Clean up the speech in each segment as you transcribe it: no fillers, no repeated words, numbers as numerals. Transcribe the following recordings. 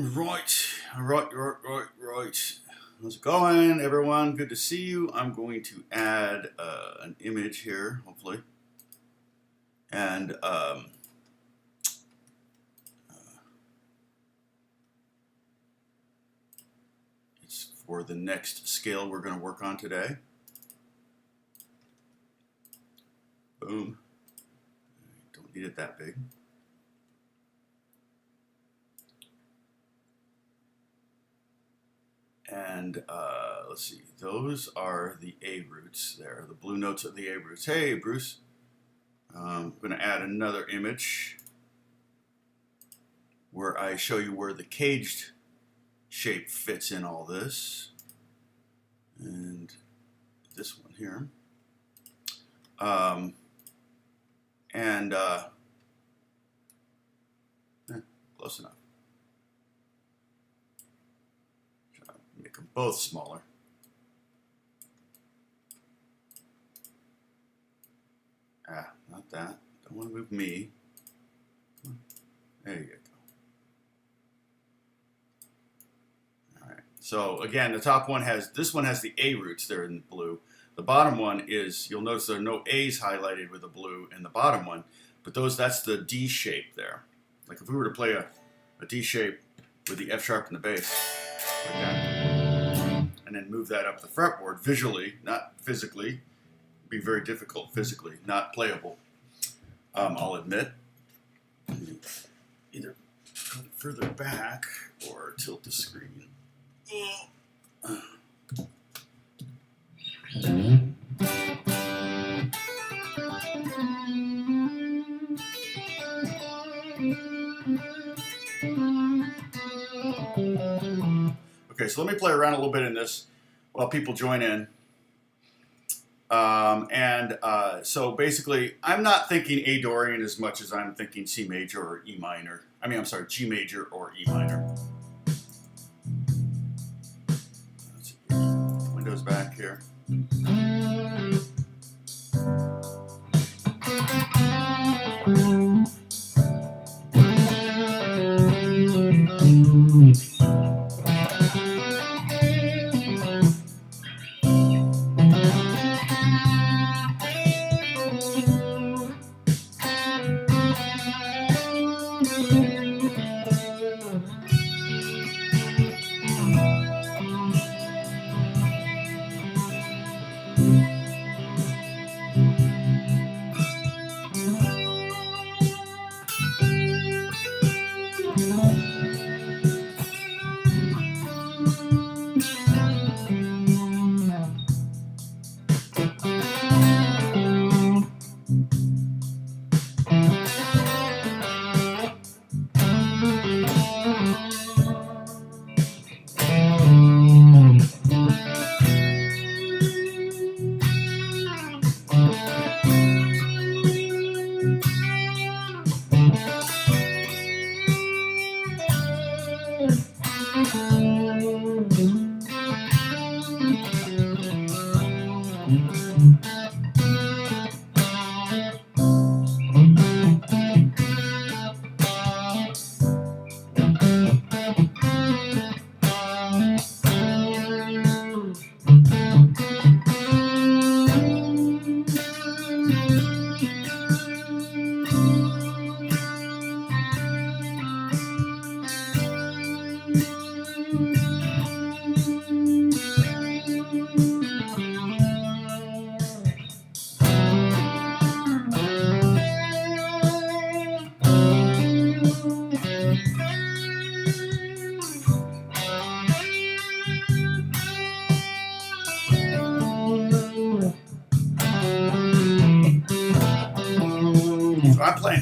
Right. How's it going, everyone? Good to see you. I'm going to add an image here, hopefully. And it's for the next scale we're going to work on today. Boom. Don't need it that big. And let's see, those are the A roots there. The blue notes are the A roots. Hey, Bruce. I'm going to add another image where I show you where the caged shape fits in all this. And this one here. Close enough. Make them both smaller. Not that. Don't want to move me. There you go. All right. So again, the top one has, this one has the A roots there in blue. The bottom one is, you'll notice there are no A's highlighted with the blue in the bottom one, but that's the D shape there. Like if we were to play a D shape with the F sharp and the bass, like that, and then move that up the fretboard visually, not physically, be very difficult physically, not playable. I'll admit. Either go further back or tilt the screen. Okay, so let me play around a little bit in this while people join in. So basically, I'm not thinking A Dorian as much as I'm thinking C major or E minor. I mean, I'm sorry, G major or E minor. Let's see, Windows back here.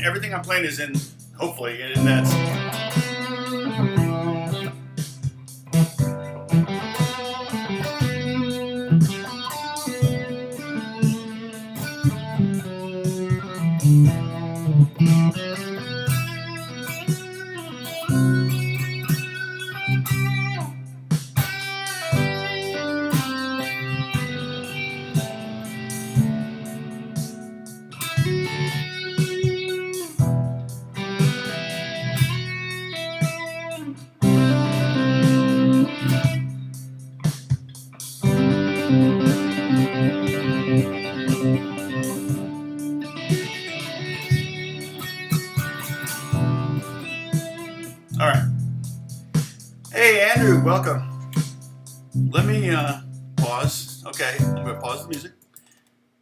Everything I'm playing is in, hopefully, in that. All right. Hey, Andrew, welcome. Let me pause. Okay, I'm going to pause the music.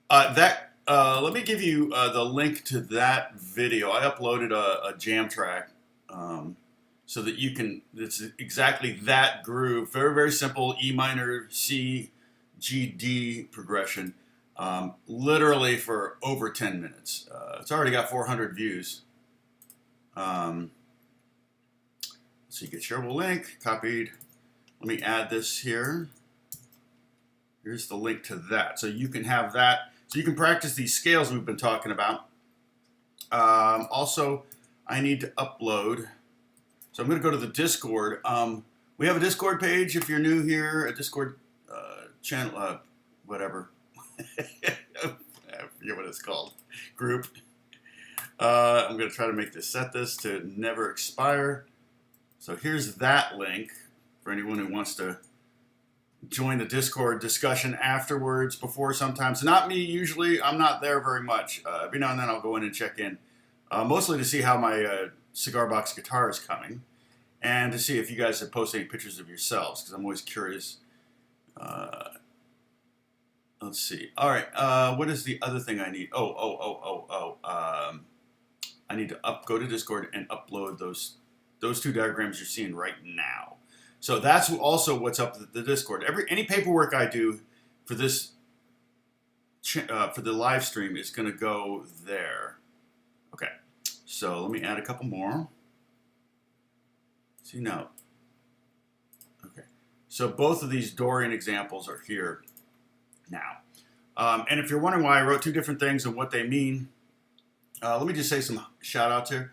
Let me give you the link to that video. I uploaded a jam track so that you can, it's exactly that groove. Very, very simple E minor, C, G, D progression. Literally for over 10 minutes. It's already got 400 views. So you get shareable link, copied. Let me add this here. Here's the link to that. So you can have that. So you can practice these scales we've been talking about. Also, I need to upload. So I'm going to go to the Discord. We have a Discord page if you're new here, a Discord channel, whatever. I forget what it's called. Group. I'm going to try to set this to never expire. So here's that link for anyone who wants to join the Discord discussion afterwards, before sometimes. Not me, usually. I'm not there very much. Every now and then I'll go in and check in. Mostly to see how my cigar box guitar is coming. And to see if you guys have posted any pictures of yourselves, because I'm always curious. Let's see. All right. What is the other thing I need? I need to go to Discord and upload those two diagrams you're seeing right now. So that's also what's up at the Discord. Any paperwork I do for this for the live stream is going to go there. Okay. So let me add a couple more. See now. Okay. So both of these Dorian examples are here now. And if you're wondering why I wrote two different things and what they mean, let me just say some shout outs here.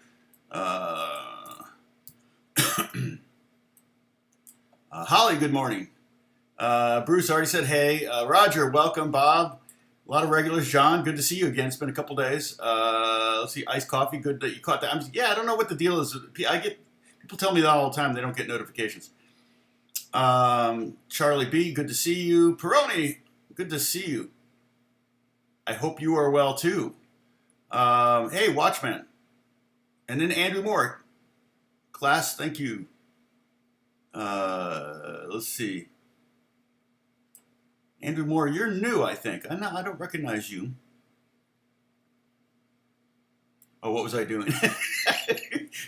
Holly, good morning. Bruce already said hey. Roger, welcome. Bob, a lot of regulars. John, good to see you again. It's been a couple days. Let's see, iced coffee. Good that you caught that. I don't know what the deal is. People tell me that all the time. They don't get notifications. Charlie B, good to see you. Peroni, good to see you. I hope you are well too. Hey, Watchman. And then Andrew Moore. Class, thank you. Let's see. Andrew Moore, you're new, I think. I don't recognize you. Oh, what was I doing?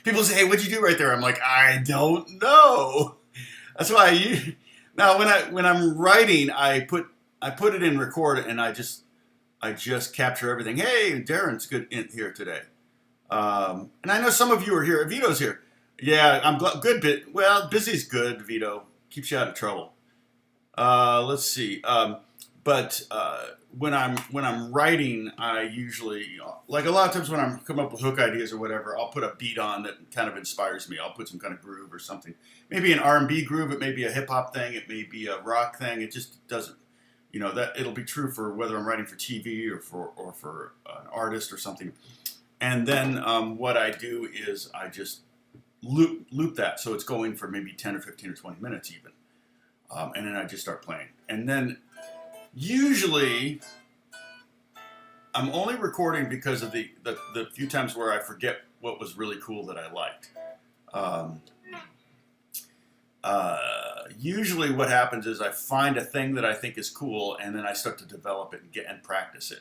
People say, hey, what'd you do right there? I'm like, I don't know. That's why now when I'm writing, I put it in record and I just capture everything. Hey, Darren's good in here today. And I know some of you are here. Vito's here. Yeah, I'm good. Well, busy's good, Vito. Keeps you out of trouble. Let's see. But when I'm writing, I usually, like a lot of times when I'm coming up with hook ideas or whatever, I'll put a beat on that kind of inspires me. I'll put some kind of groove or something. Maybe an R&B groove. It may be a hip hop thing. It may be a rock thing. It just doesn't. That it'll be true for whether I'm writing for TV or for an artist or something. And then what I do is I just loop that, so it's going for maybe 10 or 15 or 20 minutes even. And then I just start playing. And then usually I'm only recording because of the few times where I forget what was really cool that I liked. Usually what happens is I find a thing that I think is cool, and then I start to develop it and practice it.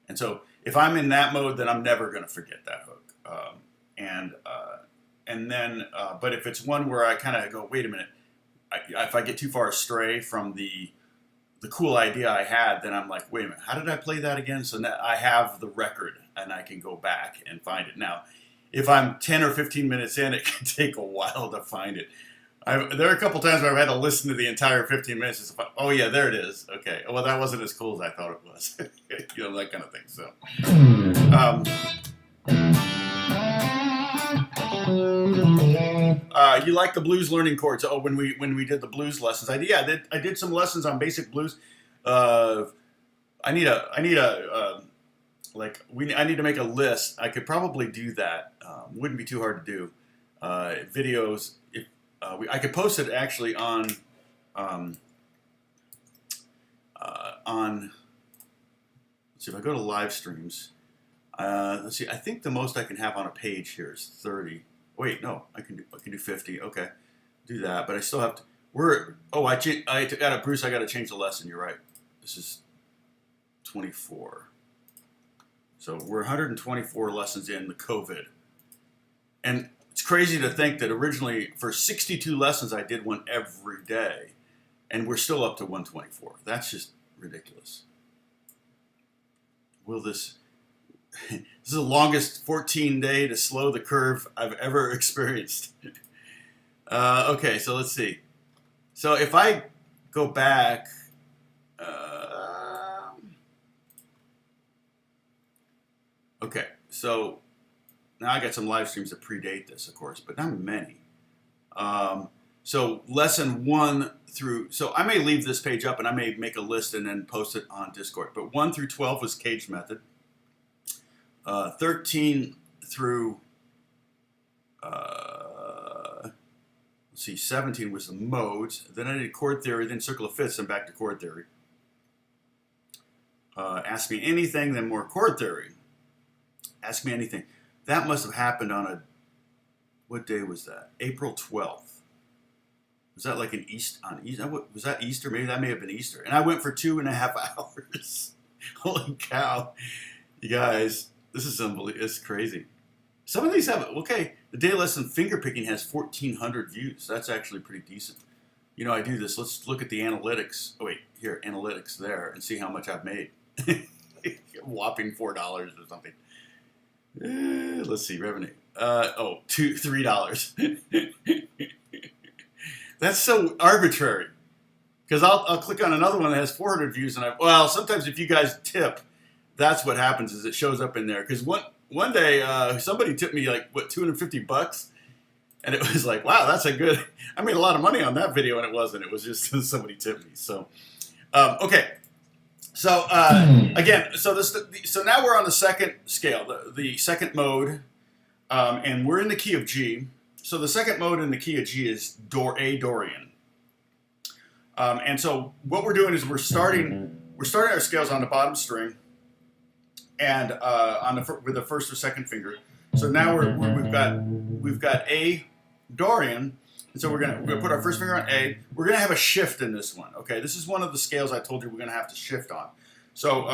And so if I'm in that mode, then I'm never going to forget that hook. But if it's one where I kind of go, wait a minute, if I get too far astray from the cool idea I had, then I'm like, wait a minute, how did I play that again? So now I have the record, and I can go back and find it. Now, if I'm 10 or 15 minutes in, it can take a while to find it. There are a couple times where I've had to listen to the entire 15 minutes. Just, oh, yeah, there it is. Okay. Well, that wasn't as cool as I thought it was. That kind of thing. So, you like the blues learning chords? Oh, when we did the blues lessons, I did some lessons on basic blues. I need to make a list. I could probably do that. Wouldn't be too hard to do. Videos. I could post it actually on let's see if I go to live streams. Let's see. I think the most I can have on a page here is 30. Wait, no, I can do 50. Okay, do that. But I still have to. I got it, Bruce. I got to change the lesson. You're right. This is 24. So we're 124 lessons in the COVID, and it's crazy to think that originally for 62 lessons I did one every day, and we're still up to 124. That's just ridiculous. Will this? This is the longest 14-day to slow the curve I've ever experienced. Okay, so let's see. So if I go back, okay, so now I got some live streams that predate this, of course, but not many. So lesson 1 through, so I may leave this page up and I may make a list and then post it on Discord, but 1 through 12 was cage method. 13 through, let's see, 17 was the modes. Then I did chord theory, then circle of fifths, and back to chord theory. Ask me anything, then more chord theory. Ask me anything. That must have happened on what day was that? April 12th. Was that like was that Easter? Maybe that may have been Easter. And I went for 2.5 hours. Holy cow. You guys. This is unbelievable. It's crazy. Some of these have, okay, the day lesson finger picking has 1,400 views. That's actually pretty decent. You know, I do this. Let's look at the analytics. Oh, wait, here, analytics there, and see how much I've made. Whopping $4 or something. Let's see, revenue. $3. That's so arbitrary. Because I'll click on another one that has 400 views, and sometimes if you guys tip, that's what happens is it shows up in there. Because one day somebody tipped me like $250, and it was like, wow, that's I made a lot of money on that video, and it wasn't. It was just somebody tipped me. So okay. So again, so now we're on the second scale, the second mode, and we're in the key of G. So the second mode in the key of G is A Dorian. And so what we're doing is we're starting our scales on the bottom string. And with the first or second finger. So now we've got A Dorian, and so we're gonna put our first finger on A. We're gonna have a shift in this one. Okay, this is one of the scales I told you we're gonna have to shift on. So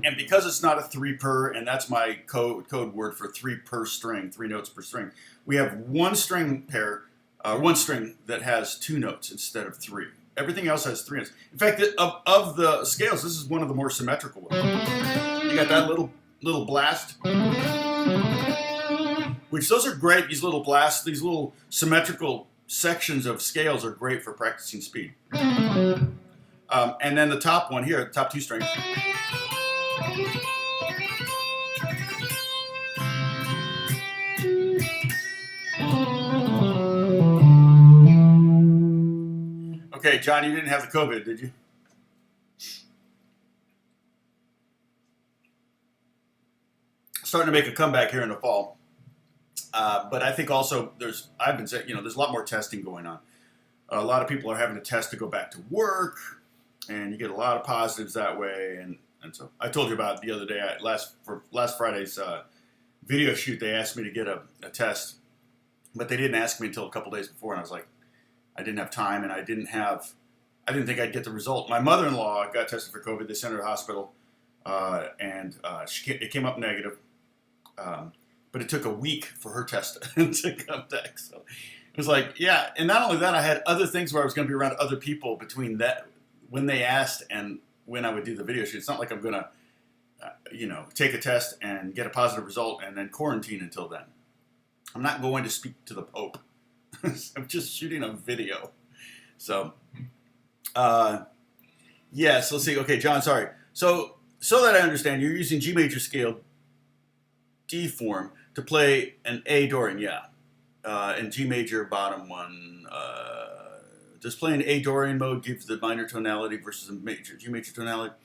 and because it's not a 3 per, and that's my code word for 3 per string, 3 notes per string. We have one string pair. One string that has 2 notes instead of 3. Everything else has 3 notes. In fact, of the scales, this is one of the more symmetrical ones. You got that little blast, which those are great. These little blasts, these little symmetrical sections of scales are great for practicing speed. And then the top one here, the top 2 strings. Okay, John, you didn't have the COVID, did you? Starting to make a comeback here in the fall. But I think also I've been saying, there's a lot more testing going on. A lot of people are having to test to go back to work, and you get a lot of positives that way. And so I told you about the other day, for last Friday's video shoot, they asked me to get a test, but they didn't ask me until a couple days before, and I was like, I didn't have time, and I didn't think I'd get the result. My mother-in-law got tested for COVID. They sent her to the hospital, and it came up negative. But it took a week for her test to come back. So it was like, yeah. And not only that, I had other things where I was going to be around other people between that, when they asked and when I would do the video shoot. It's not like I'm going to, take a test and get a positive result and then quarantine until then. I'm not going to speak to the Pope. I'm just shooting a video. So, yes, let's see. Okay, John, sorry. So that I understand, you're using G major scale D form to play an A Dorian, yeah. And G major bottom one. Does playing A Dorian mode give the minor tonality versus a G major tonality?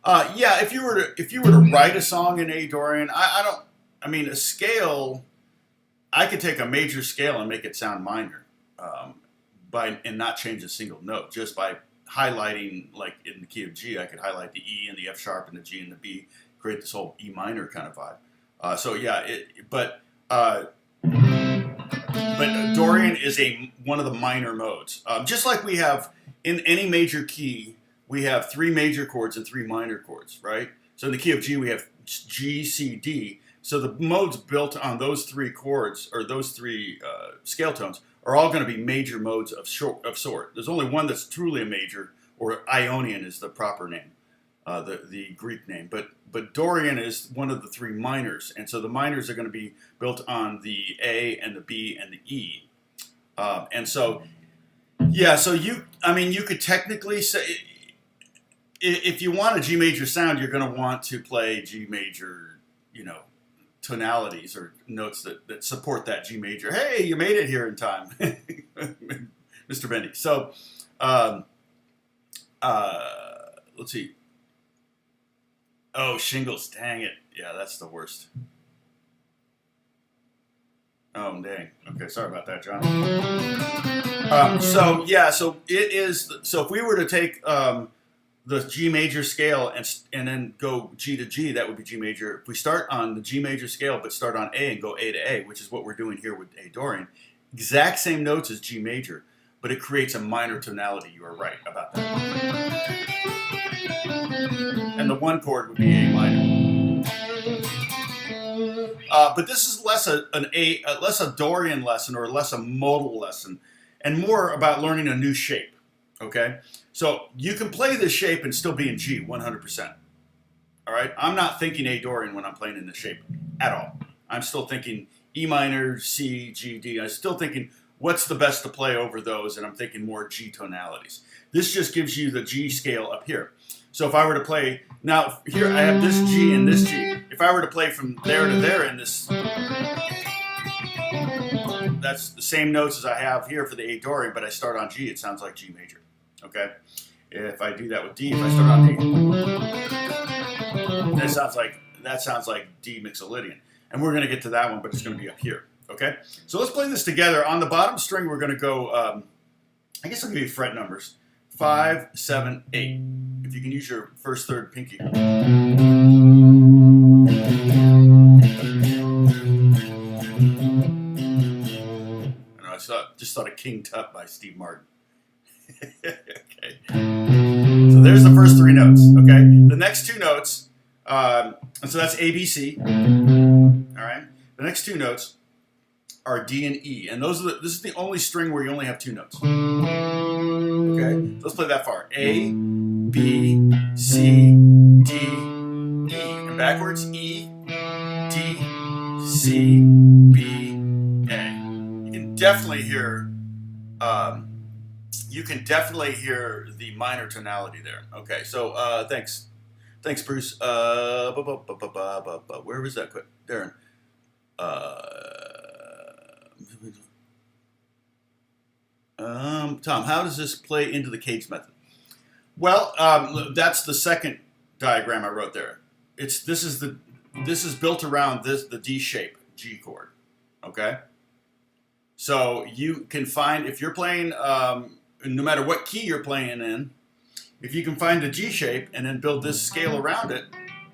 Yeah, if you were to write a song in A Dorian, a scale, I could take a major scale and make it sound minor. and not change a single note, just by highlighting, like in the key of G, I could highlight the E and the F sharp and the G and the B, create this whole E minor kind of vibe. So yeah, but Dorian is one of the minor modes. Just like we have in any major key, we have 3 major chords and 3 minor chords, right? So in the key of G, we have G, C, D. So the modes built on those 3 chords, or those 3 scale tones, are all going to be major modes of sort. There's only one that's truly a major, or Ionian is the proper name, the Greek name. But Dorian is one of the 3 minors, and so the minors are going to be built on the A and the B and the E. And so, yeah, so you could technically say, if you want a G major sound, you're going to want to play G major, tonalities or notes that support that G major. Hey, you made it here in time, Mr. Bendy. So, let's see. Oh, shingles, dang it. Yeah, that's the worst. Oh, dang. Okay, sorry about that, John. So it is, so if we were to take the G major scale and then go G to G, that would be G major. If we start on the G major scale but start on A and go A to A, which is what we're doing here with A Dorian, exact same notes as G major, but it creates a minor tonality. You are right about that. And the 1 chord would be A minor. But this is less a Dorian lesson, or less a modal lesson, and more about learning a new shape. Okay, so you can play this shape and still be in G 100%. All right, I'm not thinking A Dorian when I'm playing in this shape at all. I'm still thinking E minor, C, G, D. I'm still thinking what's the best to play over those, and I'm thinking more G tonalities. This just gives you the G scale up here. So if I were to play, now here I have this G and this G. If I were to play from there to there in this, that's the same notes as I have here for the A Dorian, but I start on G, it sounds like G major. Okay? If I do that with D, if I start on D, that sounds like D Mixolydian. And we're going to get to that one, but it's going to be up here. Okay? So let's play this together. On the bottom string, we're going to go, I guess I'll give you fret numbers. 5, 7, 8. If you can use your first, third pinky. And I just thought of King Tut by Steve Martin. Okay. So there's the first 3 notes. Okay. The next 2 notes, and so that's A, B, C. All right. The next 2 notes are D and E, and this is the only string where you only have 2 notes. Okay. So let's play that far. A, B, C, D, E, and backwards. E, D, C, B, A. You can definitely hear. The minor tonality there. Okay, so thanks, Bruce. Where was that? Darren. Tom, how does this play into the cage method? Well, that's the second diagram I wrote there. This is built around the D shape G chord. Okay. So you can find, if you're playing, no matter what key you're playing in, if you can find the G shape and then build this scale around it,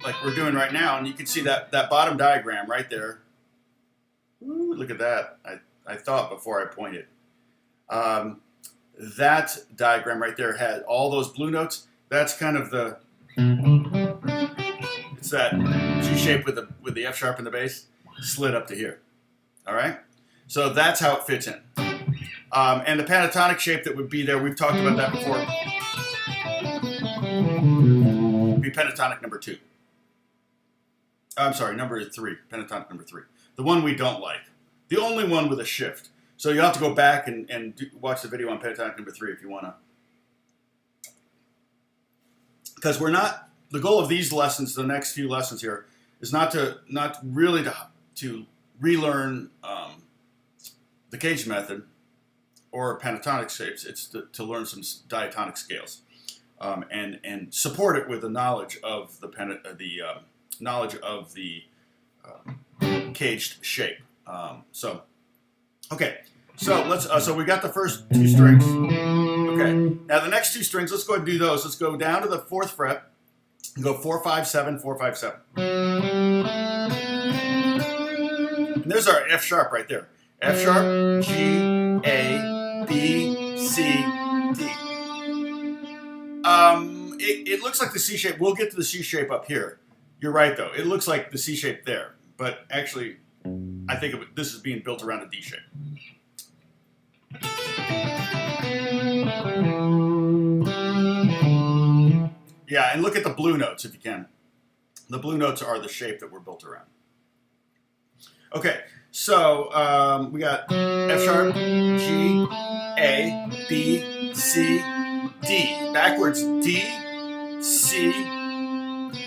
like we're doing right now, and you can see that bottom diagram right there. Ooh, look at that. I thought before I pointed. That diagram right there had all those blue notes. That's kind of it's that G shape with the F sharp in the bass slid up to here. All right. So that's how it fits in. And the pentatonic shape that would be there, we've talked about that before, would be pentatonic number 2. I'm sorry, number 3, pentatonic number 3. The one we don't like. The only one with a shift. So you'll have to go back and watch the video on pentatonic number 3 if you want to. Because the goal of these lessons, the next few lessons here, is not really to relearn the cage method or pentatonic shapes. It's to learn some diatonic scales and support it with the knowledge of the caged shape. Okay. So let's. So we got the first two strings. Okay. Now the next two strings. Let's go ahead and do those. Let's go down to the 4th fret and go 4, 5, 7, 4, 5, 7. And there's our F sharp right there. F sharp, G, A, B, C, D. It looks like the C shape. We'll get to the C shape up here. You're right though. It looks like the C shape there, but actually, I think this is being built around a D shape. Yeah, and look at the blue notes if you can. The blue notes are the shape that we're built around. Okay, so we got F sharp, G, A, B, C, D. Backwards, D, C,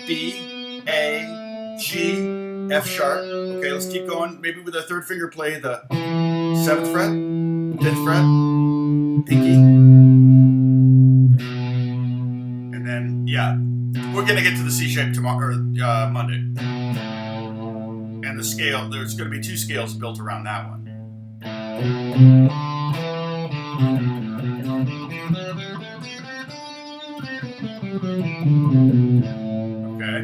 B, A, G, F sharp. Okay, let's keep going. Maybe with our 3rd finger play the 7th fret, 5th fret, pinky. And then, yeah, we're going to get to the C shape tomorrow, or Monday. And the scale, there's going to be 2 scales built around that one. Okay.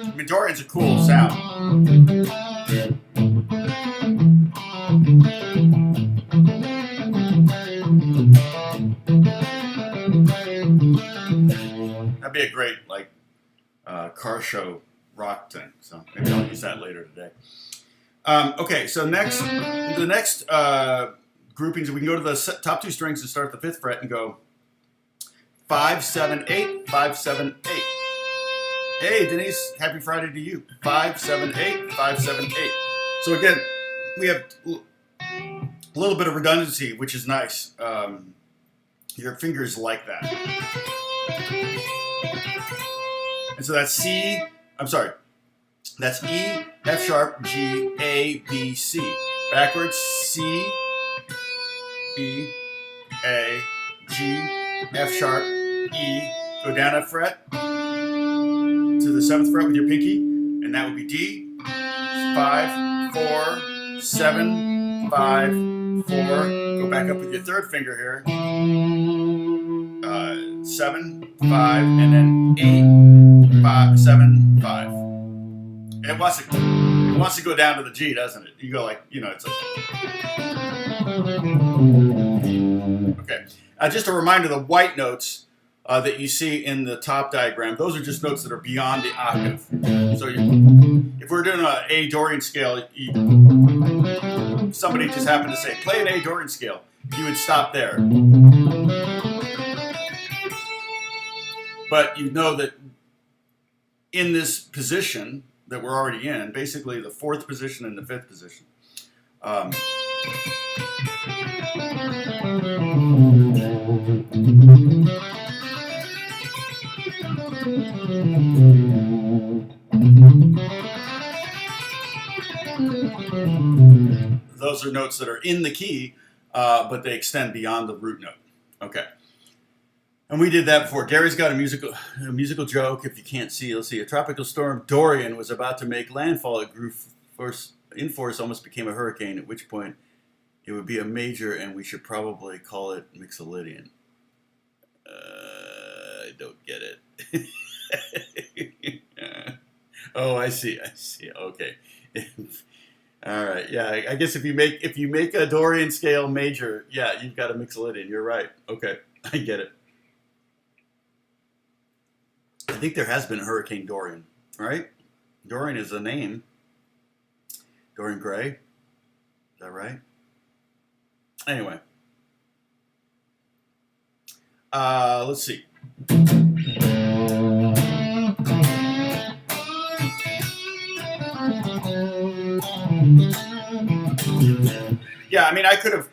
I mean, Dorian's a cool sound. That'd be a great, like, car show rock thing. So maybe I'll use that later today. Okay, so the next groupings, we can go to the top 2 strings and start at the 5th fret and go 5, 7, 8, 5, 7, 8. Hey, Denise, happy Friday to you. 5, 7, 8, 5, 7, 8. So again, we have a little bit of redundancy, which is nice. Your fingers like that. And so that's C, I'm sorry, that's E, F sharp, G, A, B, C. Backwards, C, B, A, G, F sharp, E. Go down a fret to the 7th fret with your pinky, and that would be D. 5, 4, 7, 5, 4. Go back up with your 3rd finger here. 7, 5, and then 8, 5, 7, 5. And it wants to go down to the G, doesn't it? You go like, you know, it's like. Okay. Just a reminder, the white notes that you see in the top diagram, those are just notes that are beyond the octave. So if we're doing an A Dorian scale, somebody just happened to say, play an A Dorian scale, you would stop there. But you know that in this position that we're already in, basically the 4th position and the 5th position, those are notes that are in the key, but they extend beyond the root note. Okay. And we did that before. Gary's got a musical joke. If you can't see, let's see. A tropical storm, Dorian, was about to make landfall. It grew in force, almost became a hurricane, at which point it would be a major, and we should probably call it Mixolydian. I don't get it. Oh, I see. Okay. All right. Yeah, I guess if you make a Dorian scale major, yeah, you've got a Mixolydian. You're right. Okay, I get it. I think there has been a Hurricane Dorian, right? Dorian is a name. Dorian Gray. Is that right? Anyway. Let's see. Yeah, I mean, I could have,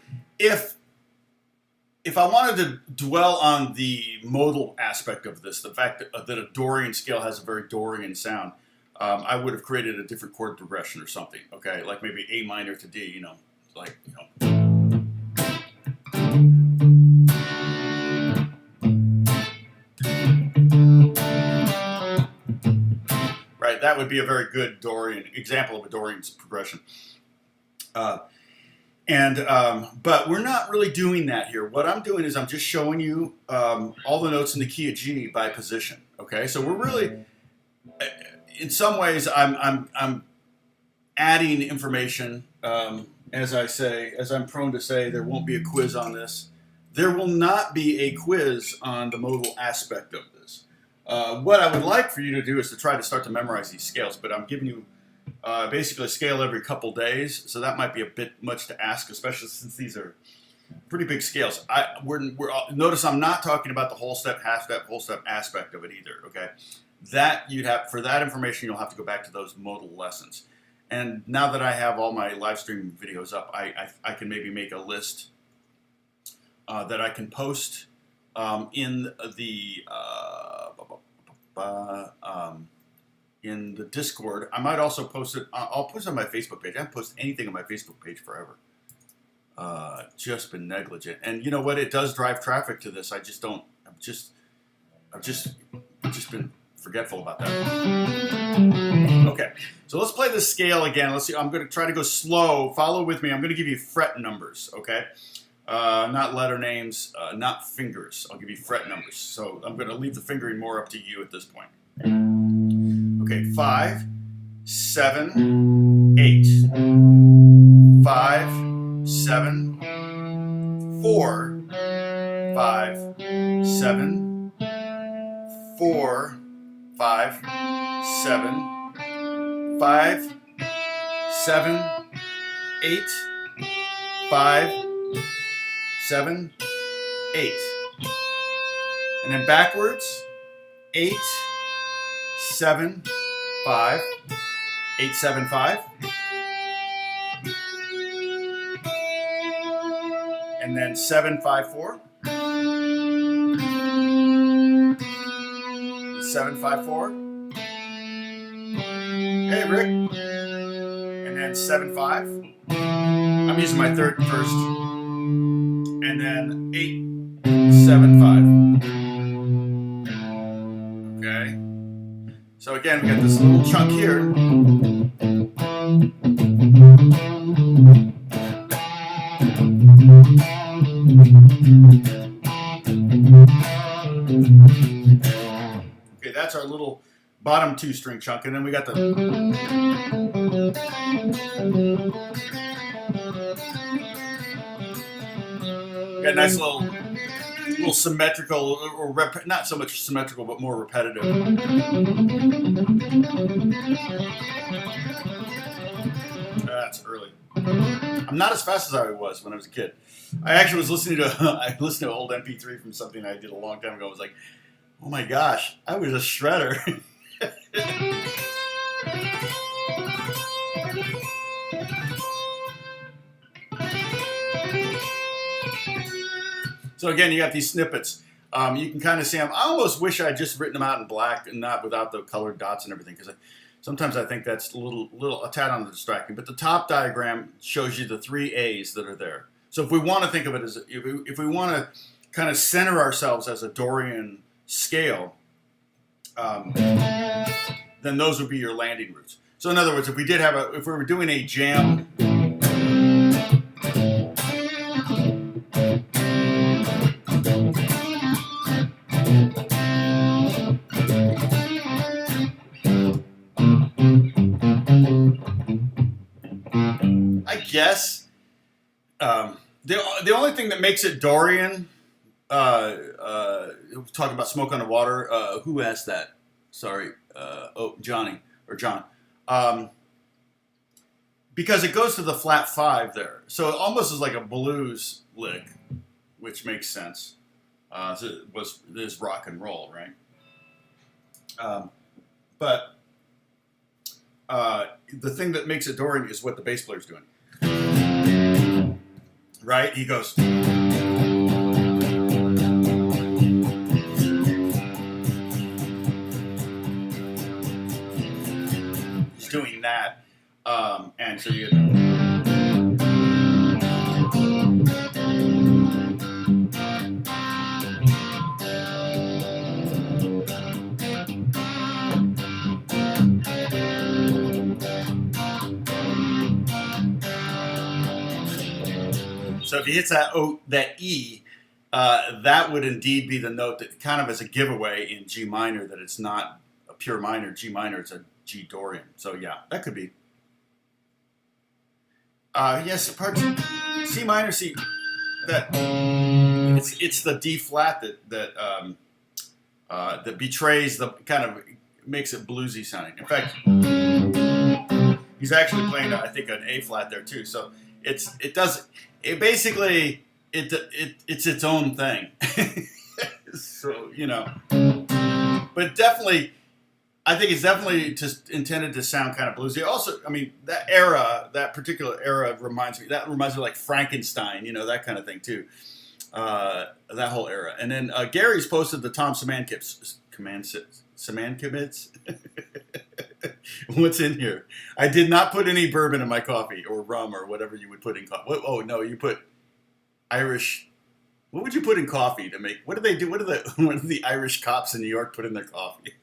if I wanted to dwell on the modal aspect of this, the fact that a Dorian scale has a very Dorian sound, I would have created a different chord progression or something, okay? Like maybe A minor to D, you know, like, you know. that would be a very good Dorian example of a Dorian's progression. But we're not really doing that here. What I'm doing is I'm just showing you all the notes in the key of G by position. Okay, so we're really, in some ways, I'm adding information. As I'm prone to say, there won't be a quiz on this. There will not be a quiz on the modal aspect of this. What I would like for you to do is to try to start to memorize these scales, but I'm giving you basically a scale every couple days, so that might be a bit much to ask, especially since these are pretty big scales. Notice I'm not talking about the whole step, half step, whole step aspect of it either, okay? For that information, you'll have to go back to those modal lessons. And now that I have all my live stream videos up, I can maybe make a list that I can post in the Discord. I might also post it. I'll post it on my Facebook page. I haven't posted anything on my Facebook page forever. Just been negligent, and you know what? It does drive traffic to this. I've just been forgetful about that. Okay, so let's play the scale again. Let's see. I'm going to try to go slow. Follow with me. I'm going to give you fret numbers. Okay, not letter names, not fingers. I'll give you fret numbers. So I'm going to leave the fingering more up to you at this point. Okay, 5, 7, 8. 5, 7, 4, 5, 7, 4, 5, 7, 5, 7, 8, 5, 7, 8. And then backwards, 8, 7, 5, 8, 7, 5. And then 7, 5, 4. 7, 5, 4. Hey, Rick. And then 7, 5. I'm using my third and first. And then 8, 7, 5. Okay. So again, we got this little chunk here. Okay, that's our little bottom 2 string chunk, and then we got the got a nice little symmetrical, or not so much symmetrical, but more repetitive. That's early. I'm not as fast as I was when I was a kid. I actually was listening to an old MP3 from something I did a long time ago. I was like, oh my gosh, I was a shredder. So again, you got these snippets. You can kind of see them. I almost wish I had just written them out in black and not without the colored dots and everything, because sometimes I think that's a tad on the distracting. But the top diagram shows you the 3 A's that are there. So if we want to think of it as, if we want to kind of center ourselves as a Dorian scale, then those would be your landing roots. So in other words, if we were doing a jam, I guess the only thing that makes it Dorian, talking about Smoke on the Water. Who asked that? Sorry, Johnny or John. Because it goes to the flat 5 there, so it almost is like a blues lick, which makes sense. It is rock and roll, right? But the thing that makes it Dorian is what the bass player's doing. Right? He goes. He's doing that. And so you get. So if he hits that that E, that would indeed be the note that kind of is a giveaway in G minor that it's not a pure minor G minor, it's a G Dorian. So yeah, that could be. Yes, C minor, C. That it's the D flat that betrays the kind of makes it bluesy sounding. In fact, he's actually playing I think an A flat there too. So it's basically it's its own thing. So but definitely. I think it's definitely just intended to sound kind of bluesy. Also, I mean, that particular era reminds me like Frankenstein, that kind of thing too. That whole era. And then Gary's posted the Tom Samankivitz. What's in here? I did not put any bourbon in my coffee or rum or whatever you would put in coffee. Oh no, you put Irish. What would you put in coffee to make? What do they do? What do the Irish cops in New York put in their coffee?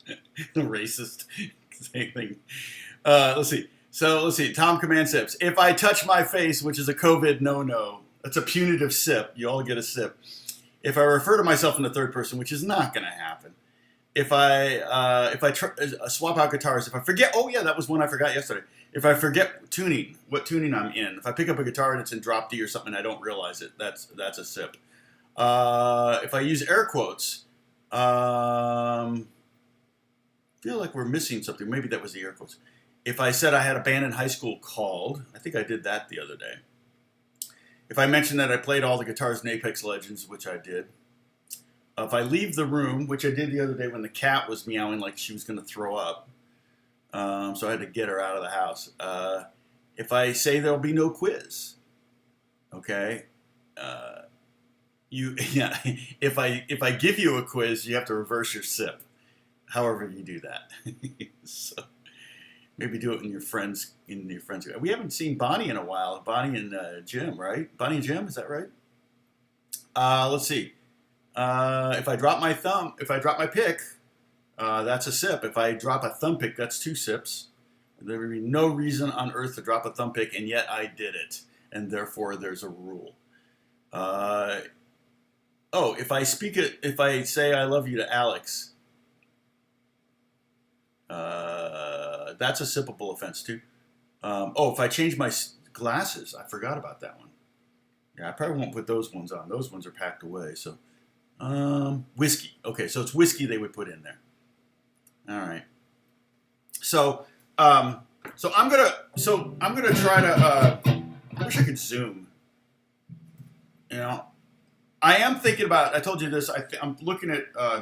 The racist same thing. Let's see. So let's see. Tom Command Sips. If I touch my face, which is a COVID no, that's a punitive sip. You all get a sip. If I refer to myself in the third person, which is not going to happen. If I swap out guitars, if I forget. Oh yeah, that was one I forgot yesterday. If I forget what tuning I'm in. If I pick up a guitar and it's in drop D or something, and I don't realize it. That's a sip. If I use air quotes, feel like we're missing something. Maybe that was the air quotes. If I said I had a band in high school called, I think I did that the other day. If I mentioned that I played all the guitars in Apex Legends, which I did. If I leave the room, which I did the other day when the cat was meowing like she was going to throw up. So I had to get her out of the house. If I say there'll be no quiz, okay. If I give you a quiz, you have to reverse your sip. However you do that. So maybe do it in your friends. We haven't seen Bonnie in a while. Bonnie and Jim, right? Bonnie and Jim, is that right? Let's see. If I drop my pick, that's a sip. If I drop a thumb pick, that's 2 sips. There would be no reason on earth to drop a thumb pick, and yet I did it, and therefore there's a rule. If I say I love you to Alex, that's a sippable offense too. If I change my glasses, I forgot about that one. Yeah, I probably won't put those ones on. Those ones are packed away. So, whiskey. Okay, so it's whiskey they would put in there. All right. So I'm gonna try to. I wish I could zoom. I am thinking about. I told you this. I'm looking at. I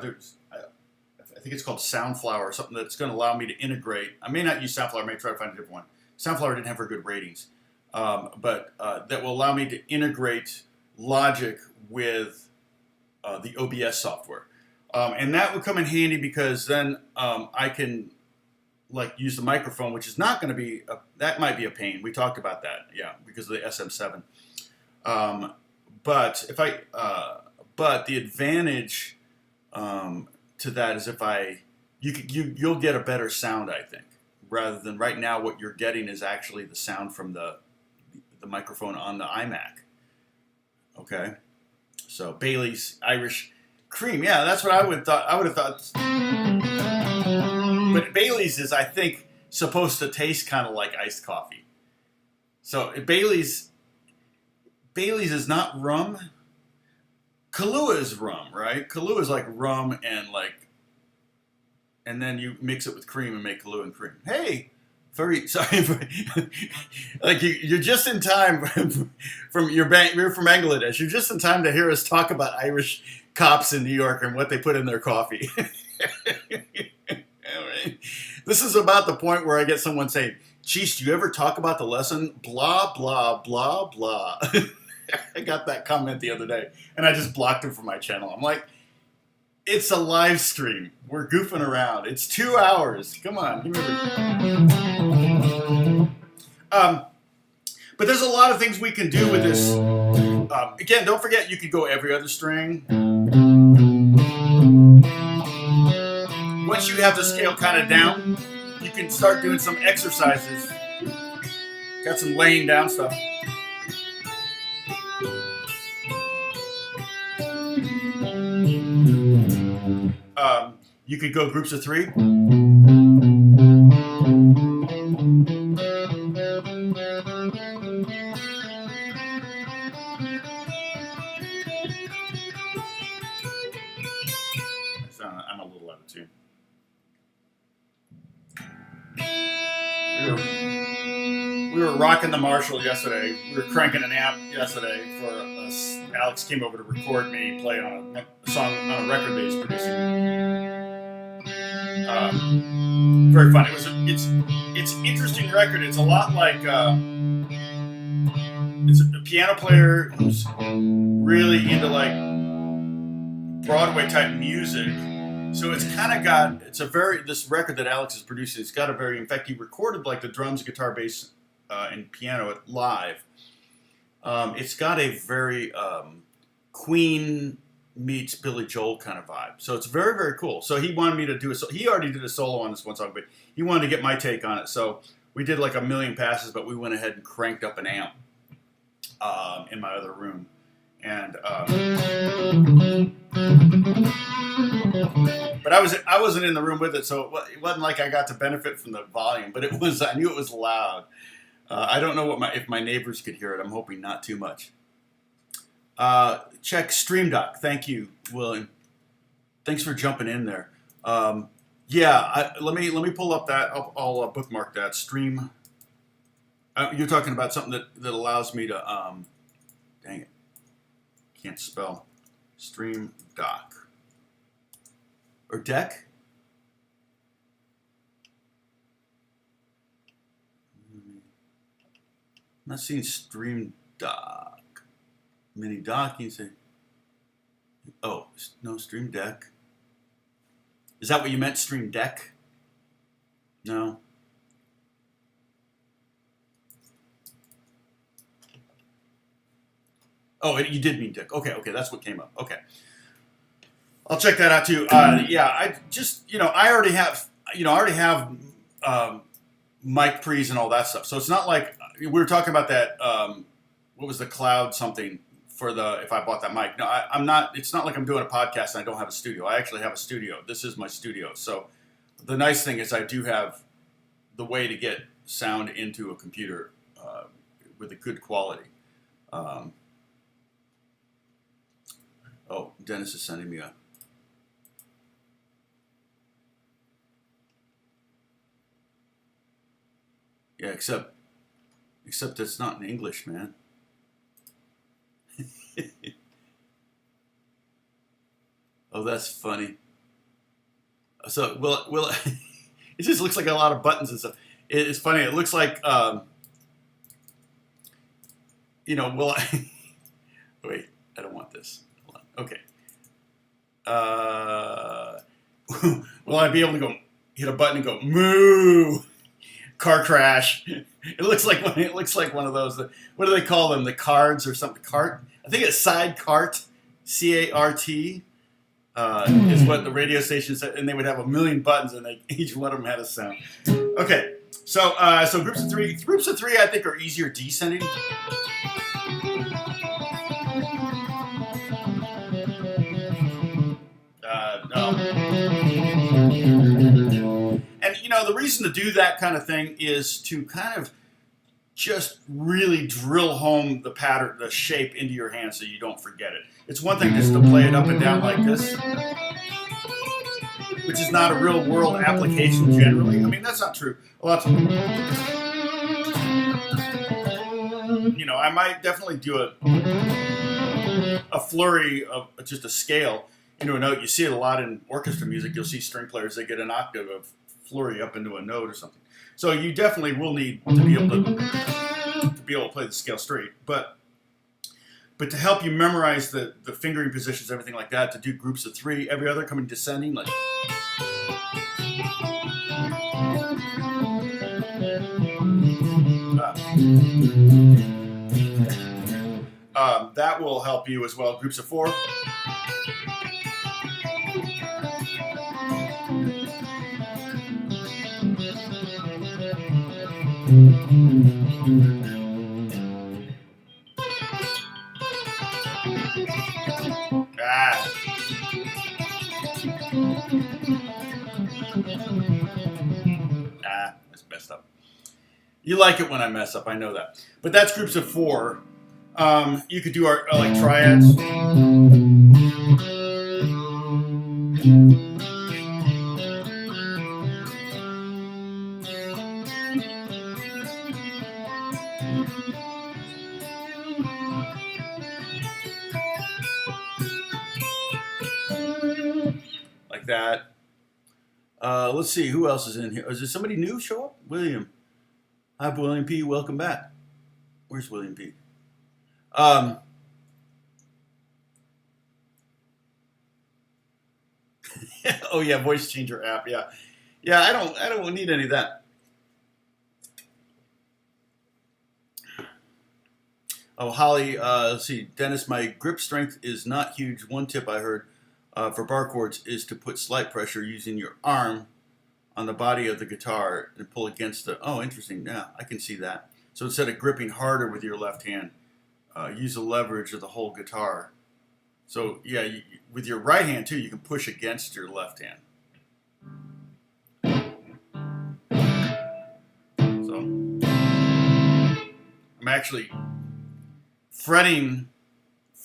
think it's called Soundflower or something that's going to allow me to integrate. I may not use Soundflower. I may try to find a different one. Soundflower didn't have very good ratings, but that will allow me to integrate Logic with the OBS software, and that would come in handy because then I can use the microphone, which is not going to be that might be a pain. We talked about that, yeah, because of the SM7. But the advantage to that is if you'll get a better sound, I think, rather than right now what you're getting is actually the sound from the microphone on the iMac. Okay, so Bailey's Irish Cream, yeah, that's what I would have thought. But Bailey's is, I think, supposed to taste kind of like iced coffee. So Bailey's is not rum. Kahlua is rum, right? Kahlua is like rum and then you mix it with cream and make Kahlua and cream. Hey, you're just in time you're from Bangladesh. You're just in time to hear us talk about Irish cops in New York and what they put in their coffee. All right. This is about the point where I get someone saying, "Geez, do you ever talk about the lesson? Blah, blah, blah, blah." I got that comment the other day, and I just blocked him from my channel. I'm like, it's a live stream. We're goofing around. It's 2 hours. Come on. Give me but there's a lot of things we can do with this. Again, don't forget you could go every other string. Once you have the scale kind of down, you can start doing some exercises. Got some laying down stuff. You could go groups of 3. I'm a little out of tune. We were rocking the Marshall yesterday. We were cranking an amp yesterday for Alex came over to record me play on a song on a record that he's producing. Very fun. It's an interesting record. It's a lot like it's a piano player who's really into like Broadway type music. So it's kind of got this record that Alex is producing. It's got a very, in fact, he recorded like the drums, guitar, bass, and piano live. It's got a very Queen meets Billy Joel kind of vibe. So it's very, very cool. So he wanted me to do he already did a solo on this one song, but he wanted to get my take on it. So we did like a million passes, but we went ahead and cranked up an amp in my other room. And but I wasn't in the room with it, so it wasn't like I got to benefit from the volume. But I knew it was loud. I don't know if my neighbors could hear it. I'm hoping not too much. Check StreamDoc. Thank you, William. Thanks for jumping in there. Let me pull up that. I'll bookmark that stream. You're talking about something that allows me to dang it, can't spell. StreamDoc or deck. I'm not seeing StreamDoc. Mini dock, you say. Oh, no, Stream Deck. Is that what you meant, Stream Deck? No. Oh, you did mean Deck. Okay, that's what came up. Okay. I'll check that out too. I already have mic pre's and all that stuff. So it's not like we were talking about that. What was the cloud something for if I bought that mic? No, I'm not. It's not like I'm doing a podcast and I don't have a studio. I actually have a studio. This is my studio. So the nice thing is I do have the way to get sound into a computer with a good quality. Dennis is sending me a. Yeah, except it's not in English, man. Oh, that's funny. So, will it just looks like a lot of buttons and stuff. It's funny. It looks like, will I... Wait, I don't want this. Hold on. Okay. Will I be able to go hit a button and go, moo? Car crash. It looks like one of those. What do they call them? The cards or something? Cart? I think it's side cart. CART is what the radio station said, and they would have a million buttons, and each one of them had a sound. Okay, so groups of three. Groups of three, I think, are easier descending. And the reason to do that kind of thing is to kind of just really drill home the pattern, the shape into your hand so you don't forget it. It's one thing just to play it up and down like this, which is not a real world application generally. I mean, that's not true. I might definitely do a flurry of just a scale into a note. You see it a lot in orchestra music. You'll see string players, they get an octave of flurry up into a note or something. So you definitely will need to be able to play the scale straight. But to help you memorize the fingering positions, everything like that, to do groups of three, every other coming descending, like. That will help you as well. Groups of four. You like it when I mess up, I know that. But that's groups of 4. You could do our like triads. Like that. Let's see, who else is in here? Is there somebody new show up? William. Hi, William P. Welcome back. Where's William P? Oh yeah, voice changer app. Yeah, yeah. I don't need any of that. Oh, Holly. Let's see, Dennis. My grip strength is not huge. One tip I heard for bar chords is to put slight pressure using your arm on the body of the guitar and pull against the. Oh, interesting. Yeah, I can see that. So instead of gripping harder with your left hand, use the leverage of the whole guitar. So yeah, with your right hand too, you can push against your left hand. So I'm actually fretting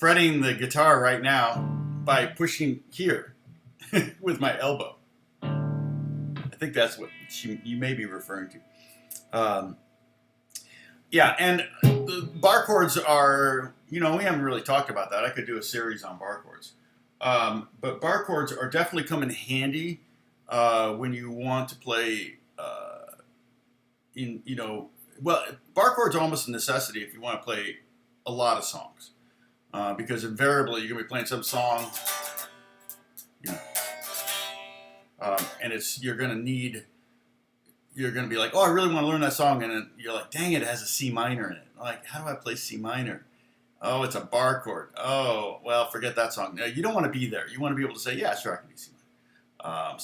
the guitar right now by pushing here with my elbow. I think that's what you may be referring to. Yeah, and the bar chords are, we haven't really talked about that. I could do a series on bar chords. But bar chords are definitely come in handy when you want to play bar chords are almost a necessity if you want to play a lot of songs. Because invariably you're going to be playing some song, and you're going to be like, oh, I really want to learn that song, and then you're like, dang it has a C minor in it. Like, how do I play C minor? Oh, it's a bar chord. Oh, well, forget that song. No, you don't want to be there. You want to be able to say, yeah, sure, I can do C minor.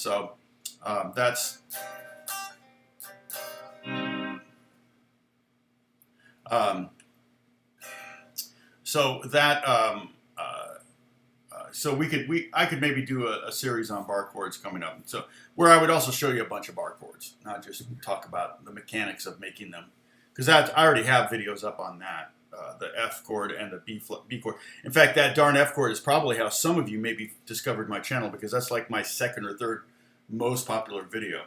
That's... I could maybe do a series on bar chords coming up. So where I would also show you a bunch of bar chords, not just talk about the mechanics of making them, because I already have videos up on that, the F chord and the B chord. In fact, that darn F chord is probably how some of you maybe discovered my channel, because that's like my second or third most popular video.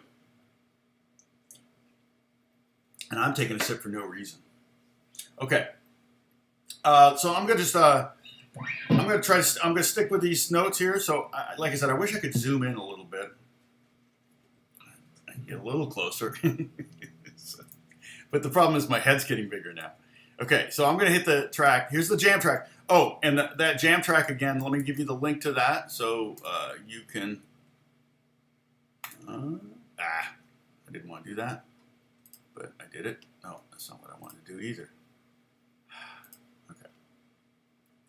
And I'm taking a sip for no reason. Okay. So I'm gonna stick with these notes here. So, like I said, I wish I could zoom in a little bit. I can get a little closer, but the problem is my head's getting bigger now. Okay, so I'm gonna hit the track. Here's the jam track. Oh, and that jam track again. Let me give you the link to that so you can. I didn't want to do that, but I did it. No, that's not what I wanted to do either.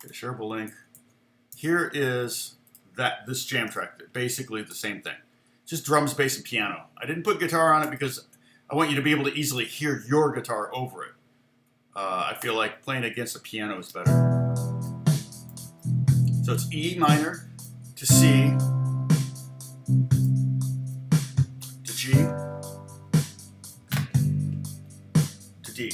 Get a shareable link. Here is this jam track. Basically the same thing. Just drums, bass, and piano. I didn't put guitar on it because I want you to be able to easily hear your guitar over it. I feel like playing against a piano is better. So it's E minor to C to G to D.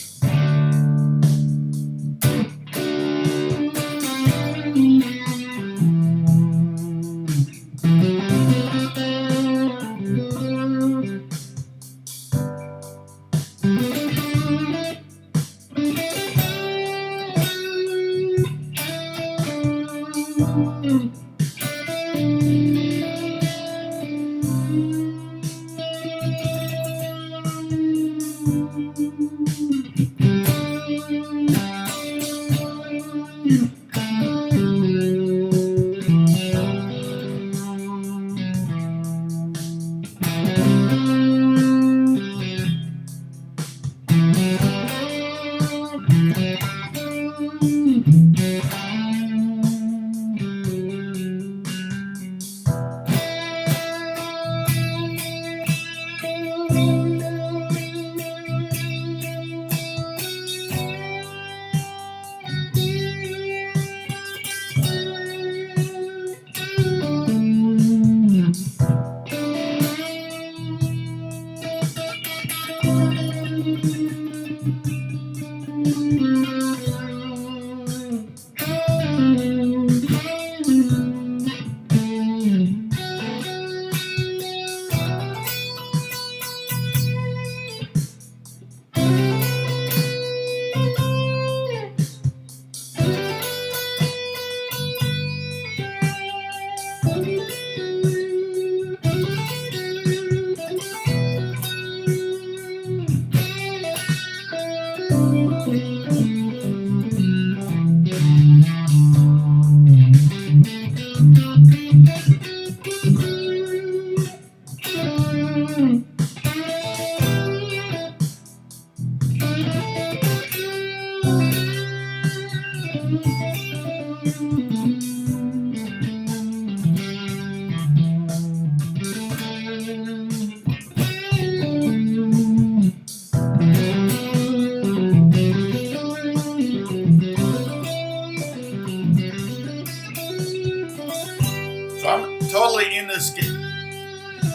Totally in this game.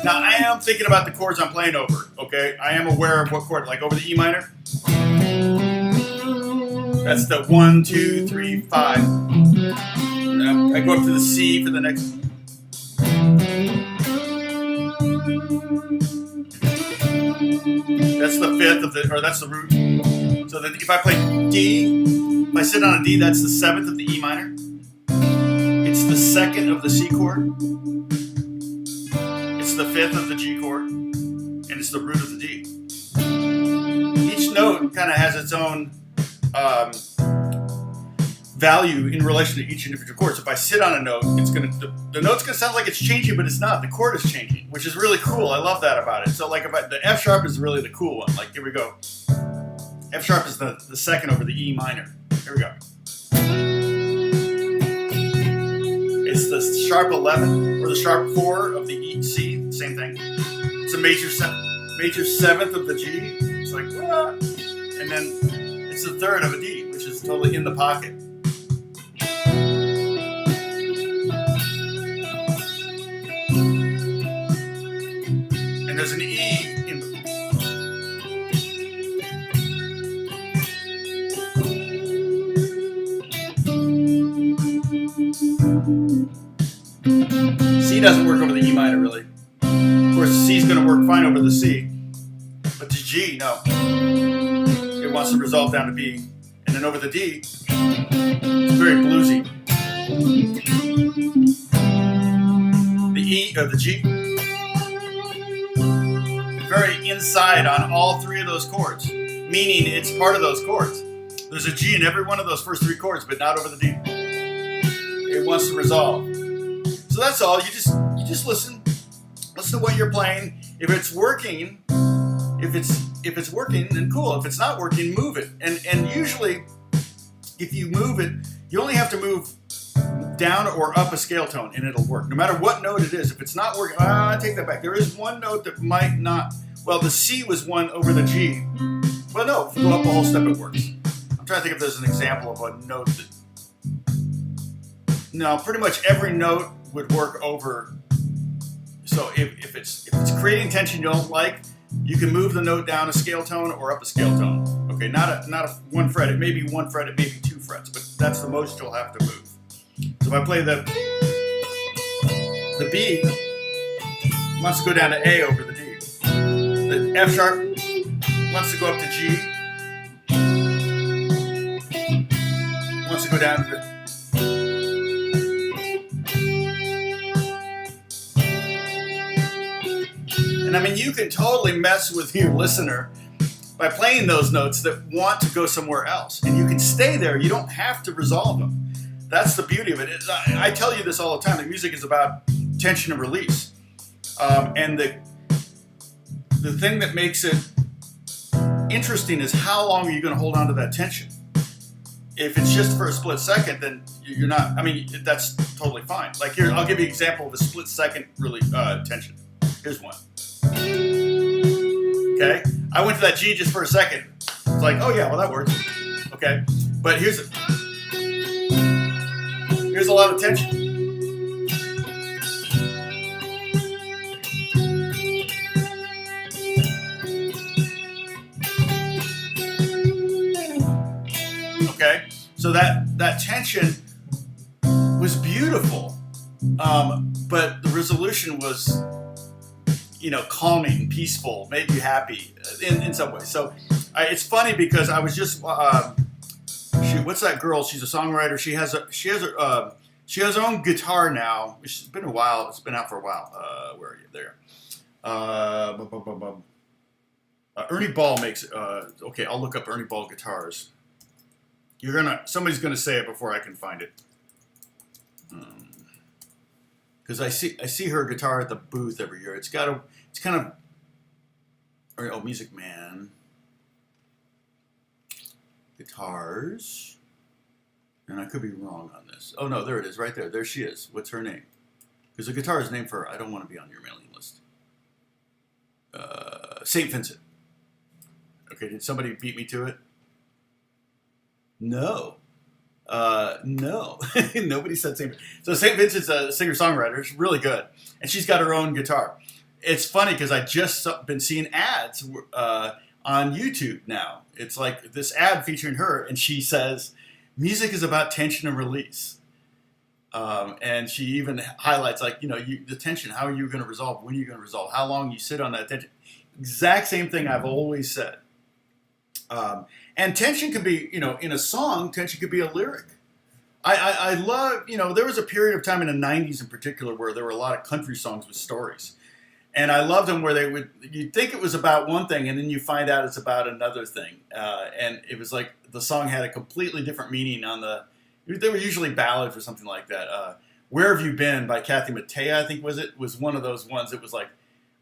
Now I am thinking about the chords I'm playing over, okay? I am aware of what chord, like over the E minor. That's the 1, 2, 3, 5. I go up to the C for the next. That's the fifth of the, or that's the root. So that if I play D, if I sit on a D, that's the 7th of the E minor. It's the 2nd of the C chord. It's the 5th of the G chord. And it's the root of the D. Each note kind of has its own value in relation to each individual chord. So if I sit on a note, it's gonna the note's gonna sound like it's changing, but it's not. The chord is changing, which is really cool. I love that about it. So like the F sharp is really the cool one. Like here we go. F sharp is the 2nd over the E minor. Here we go. It's the sharp 11 or the sharp 4 of the E, C, same thing. It's a major 7th of the G. It's like, what? And then it's the 3rd of a D, which is totally in the pocket. And there's an E in the C doesn't work over the E minor, really. Of course, C is going to work fine over the C, but the G, no. It wants to resolve down to B, and then over the D, it's very bluesy. The E or the G, very inside on all 3 of those chords, meaning it's part of those chords. There's a G in every one of those first 3 chords, but not over the D. It wants to resolve. So that's all. You just listen to what you're playing. If it's working, if it's working, then cool. If it's not working, move it. And usually, if you move it, you only have to move down or up a scale tone, and it'll work. No matter what note it is. If it's not working, I take that back. There is one note that might not. Well, the C was one over the G. Well, no, if you go up a whole step, it works. I'm trying to think if there's an example of a note that. No, pretty much every note would work over. So if it's creating tension you don't like, you can move the note down a scale tone or up a scale tone. Okay, not a 1 fret. It may be 1 fret. It may be 2 frets, but that's the most you'll have to move. So if I play the B, it wants to go down to A over the D. The F sharp wants to go up to G. Wants to go down to the. And I mean, you can totally mess with your listener by playing those notes that want to go somewhere else. And you can stay there. You don't have to resolve them. That's the beauty of it. I tell you this all the time. The music is about tension and release. And the thing that makes it interesting is how long are you going to hold on to that tension? If it's just for a split second, then you're not. I mean, that's totally fine. Like here, I'll give you an example of a split second really tension. Here's one. Okay, I went to that G just for a second. It's like, oh yeah, well that works. Okay, but here's a lot of tension. Okay, so that tension was beautiful, but the resolution was, calming, peaceful, made you happy in some ways. So it's funny because I was just what's that girl? She's a songwriter. She has her own guitar now. It's been a while. It's been out for a while. Where are you? There. Ernie Ball makes. Okay, I'll look up Ernie Ball guitars. Somebody's gonna say it before I can find it. because I see her guitar at the booth every year. It's kind of, oh, Music Man. Guitars. And I could be wrong on this. Oh, no, there it is, right there. There she is. What's her name? Because the guitar is named for her. I don't want to be on your mailing list. St. Vincent. Okay, did somebody beat me to it? No. No. Nobody said St. Vincent. So St. Vincent's a singer-songwriter. She's really good. And she's got her own guitar. It's funny because I just been seeing ads on YouTube now. It's like this ad featuring her, and she says, music is about tension and release. And she even highlights, like, the tension, how are you going to resolve, when are you going to resolve, how long you sit on that tension. Exact same thing I've always said. And tension could be, in a song, tension could be a lyric. I love, there was a period of time in the 90s in particular where there were a lot of country songs with stories. And I loved them where you'd think it was about one thing and then you find out it's about another thing. And it was like the song had a completely different meaning they were usually ballads or something like that. Where Have You Been by Kathy Mattea, I think was one of those ones that was like,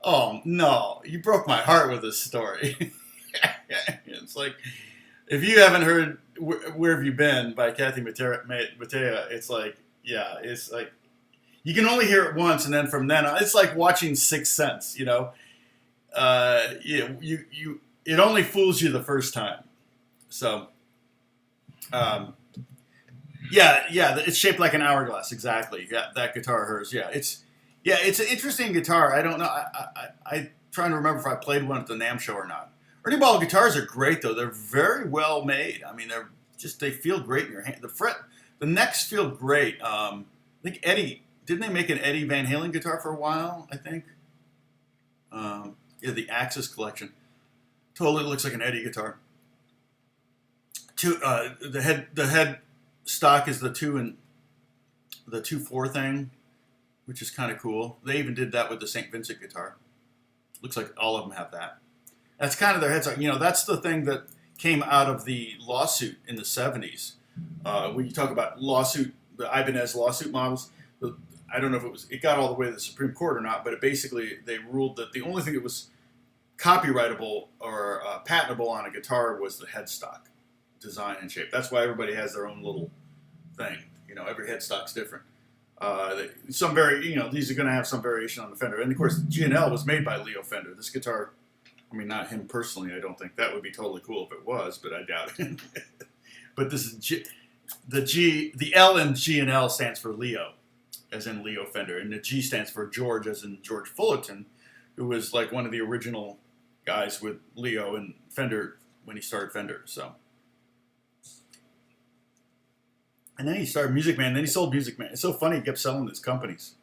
oh no, you broke my heart with this story. It's like, if you haven't heard Where Have You Been by Kathy Mattea, it's like, yeah, it's like, you can only hear it once, and then from then on, it's like watching Sixth Sense. It only fools you the first time. So, it's shaped like an hourglass. Exactly. Yeah, that guitar of hers. Yeah, it's an interesting guitar. I don't know. I'm trying to remember if I played one at the NAMM show or not. Ernie Ball guitars are great though. They're very well made. I mean, they feel great in your hand. The necks feel great. I think Eddie. Didn't they make an Eddie Van Halen guitar for a while, I think? The Axis collection. Totally looks like an Eddie guitar. The head stock is the 2-4 thing, which is kind of cool. They even did that with the St. Vincent guitar. Looks like all of them have that. That's kind of their head stock. That's the thing that came out of the lawsuit in the 70s. When you talk about the Ibanez lawsuit models, I don't know if it got all the way to the Supreme Court or not, but they ruled that the only thing that was copyrightable or patentable on a guitar was the headstock design and shape. That's why everybody has their own little thing. Every headstock's different. These are going to have some variation on the Fender. And of course, G&L was made by Leo Fender. This guitar, I mean, not him personally, I don't think. That would be totally cool if it was, but I doubt it. But this is the L in G&L stands for Leo, as in Leo Fender, and the G stands for George, as in George Fullerton, who was like one of the original guys with Leo and Fender when he started Fender. So, and then he started Music Man. Then he sold Music Man. It's so funny, he kept selling these companies.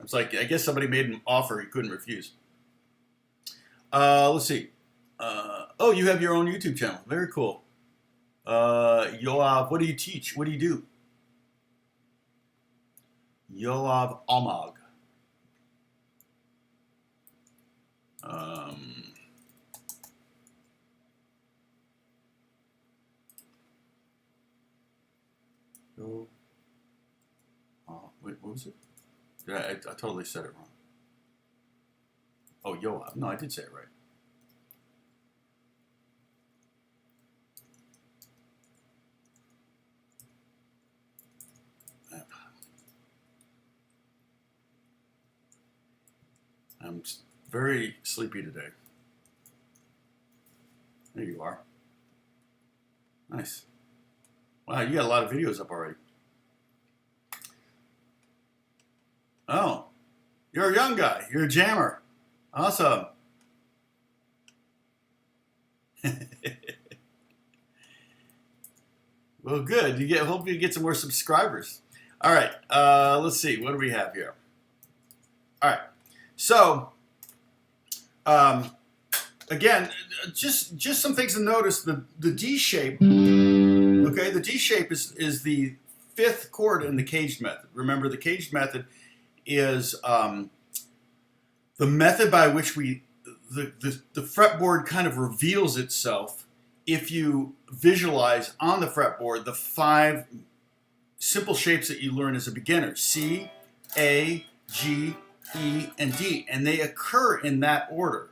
It's like, I guess somebody made an offer he couldn't refuse. Let's see. You have your own YouTube channel. Very cool. Yoav, what do you teach? What do you do? Yoav Almag. Wait, what was it? I totally said it wrong. Oh, Yoav. No, I did say it right. I'm very sleepy today. There you are. Nice. Wow, you got a lot of videos up already. Oh, you're a young guy. You're a jammer. Awesome. Well, good. Hope you get some more subscribers. All right. Let's see. What do we have here? All right. So, again, just some things to notice. The D shape. Okay, the D shape is the fifth chord in the caged method. Remember, the caged method is the method by which the fretboard kind of reveals itself if you visualize on the fretboard the 5 simple shapes that you learn as a beginner. C, A, G, E, and D, and they occur in that order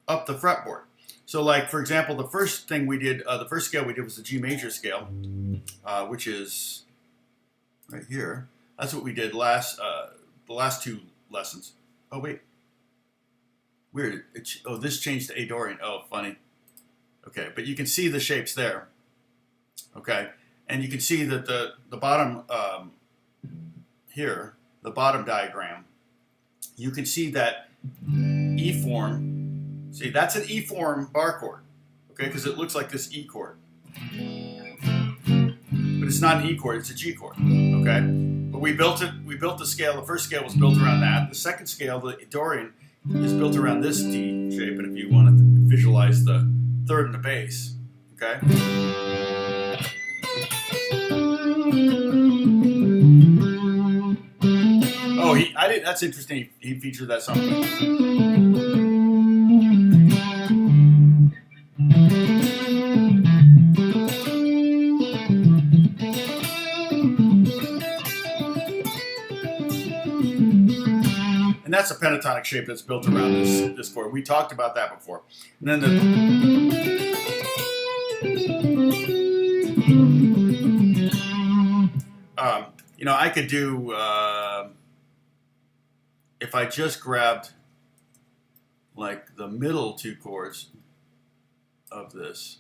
up the fretboard. So, like for example, the first thing we did, the first scale we did was the G major scale, which is right here. That's what we did the last two lessons. Oh wait, weird. Oh, this changed to A Dorian. Oh, funny. Okay, but you can see the shapes there. Okay, and you can see that the bottom here, the bottom diagram, you can see that E form. See, that's an E form bar chord. Okay, because it looks like this E chord, but it's not an E chord; it's a G chord. Okay, but we built it. We built the scale. The first scale was built around that. The second scale, the Dorian, is built around this D shape. And if you want to visualize the third and the bass, okay. Oh, I didn't. That's interesting. He featured that song. And that's a pentatonic shape that's built around this chord. We talked about that before. And then you know, I could do if I just grabbed like the middle two chords of this,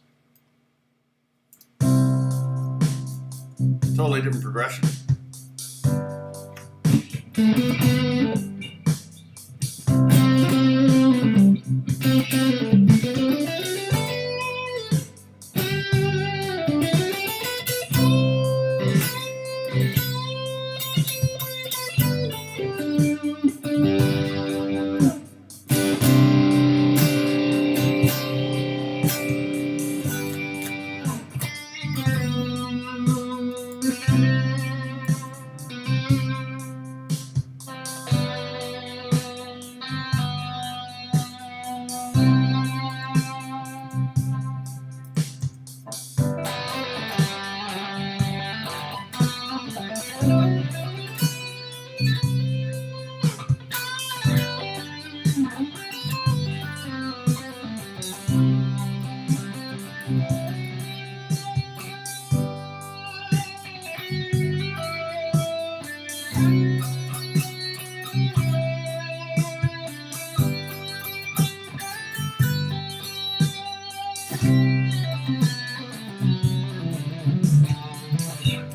totally different progression.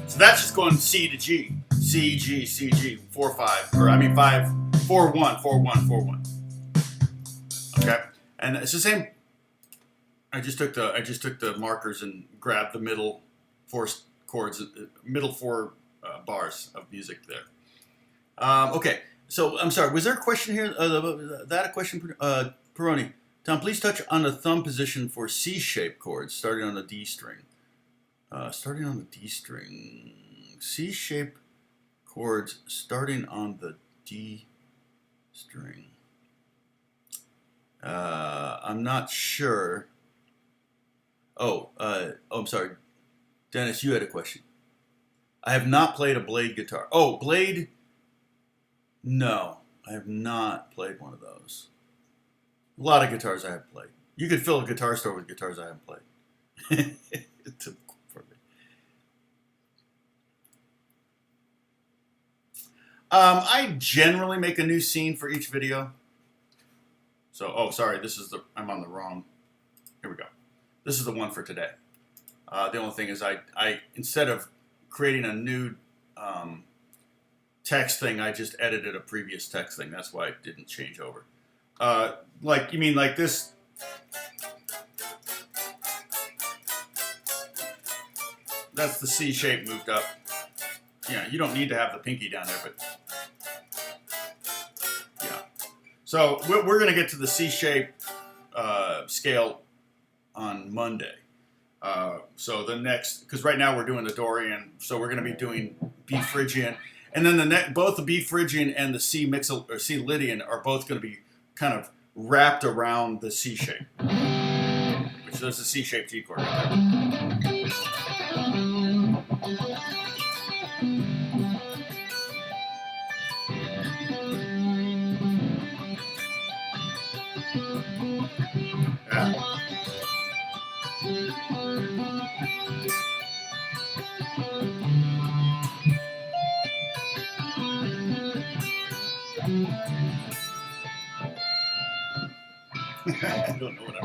So that's just going C to G, C, G, C, G, 4, 5, or I mean 5, 4, 1, 4, 1, 4, 1. Okay, and it's the same. I just took the markers and grabbed the middle four chords, middle four bars of music there. Okay, so I'm sorry. Was there a question here? That a question, Peroni? Tom, please touch on the thumb position for C-shaped chords starting on the D string. Starting on the D string, C-shaped chords starting on the D string. I'm not sure. I'm sorry. Dennis, you had a question. I have not played a blade guitar. Oh, blade? No, I have not played one of those. A lot of guitars I have played. You could fill a guitar store with guitars I haven't played. I generally make a new scene for each video. So, oh, sorry, I'm on the wrong. Here we go. This is the one for today. The only thing is I instead of creating a new text thing, I just edited a previous text thing. That's why it didn't change over. Like, you mean like this? That's the C shape moved up. Yeah, you don't need to have the pinky down there, but yeah. So we're going to get to the C shape scale on Monday. So the next, because right now we're doing the Dorian, so we're going to be doing B Phrygian, and then both the B Phrygian and the C Mixel or C Lydian are both going to be kind of wrapped around the C shape, which there's a C shaped G chord right there. I don't know what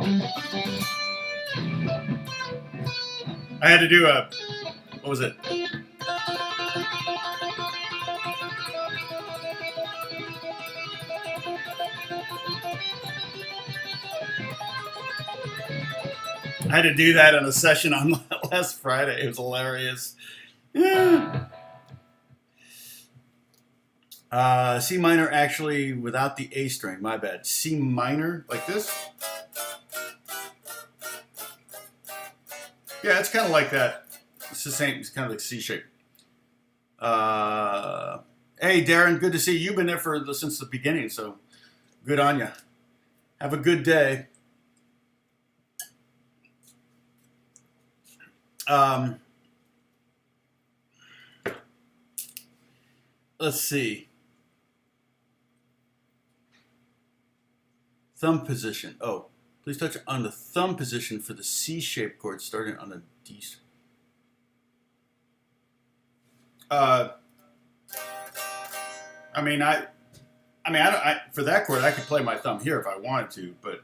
I had to do a, what was it? I had to do that in a session on last Friday. It was hilarious. Yeah. C minor actually without the A string. My bad. C minor like this. Yeah, it's kind of like that. It's the same. It's kind of like C shape. Hey, Darren, good to see you. You've been there since the beginning, so good on you. Have a good day. Let's see. Thumb position. Oh, please touch on the thumb position for the C-shaped chord starting on the D string. For that chord, I could play my thumb here if I wanted to, but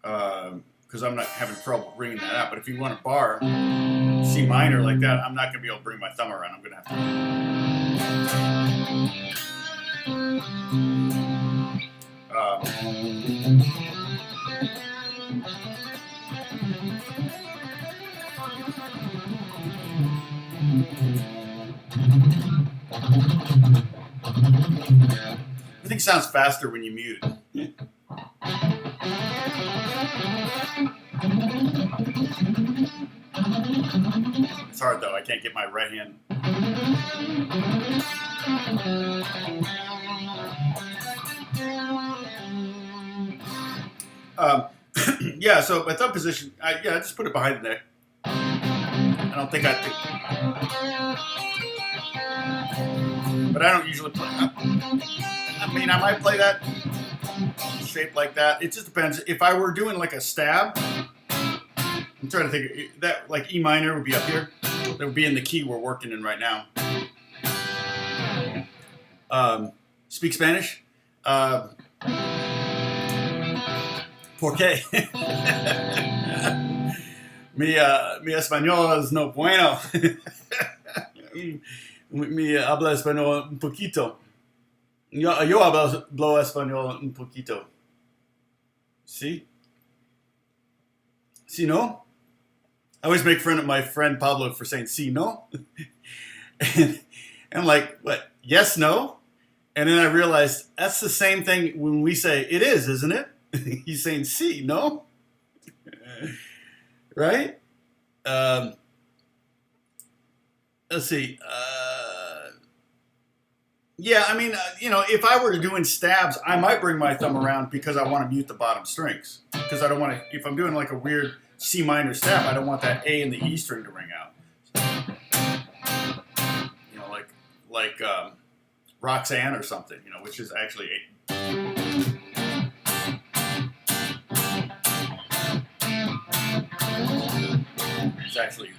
because I'm not having trouble bringing that out. But if you want a bar, C minor like that, I'm not going to be able to bring my thumb around. I'm going to have Everything sounds faster when you mute it. It's hard though, I can't get my right hand. Yeah, so my thumb position, I just put it behind the neck. I don't think but I don't usually play. I might play that shape like that. It just depends. If I were doing like a stab, I'm trying to think that like E minor would be up here. That would be in the key we're working in right now. Speak Spanish? ¿Por qué? mi español es no bueno. Mi habla español un poquito. Yo hablo español un poquito. ¿Sí? ¿Sí no? I always make fun of my friend Pablo for saying "sí no," and I'm like, "What? Yes, no?" And then I realized that's the same thing when we say "it is," isn't it? He's saying "sí, no," right? Let's see. If I were doing stabs, I might bring my thumb around because I want to mute the bottom strings. Because I don't want to, if I'm doing like a weird C minor stab, I don't want that A and the E string to ring out. Like Roxanne or something, which is actually it's actually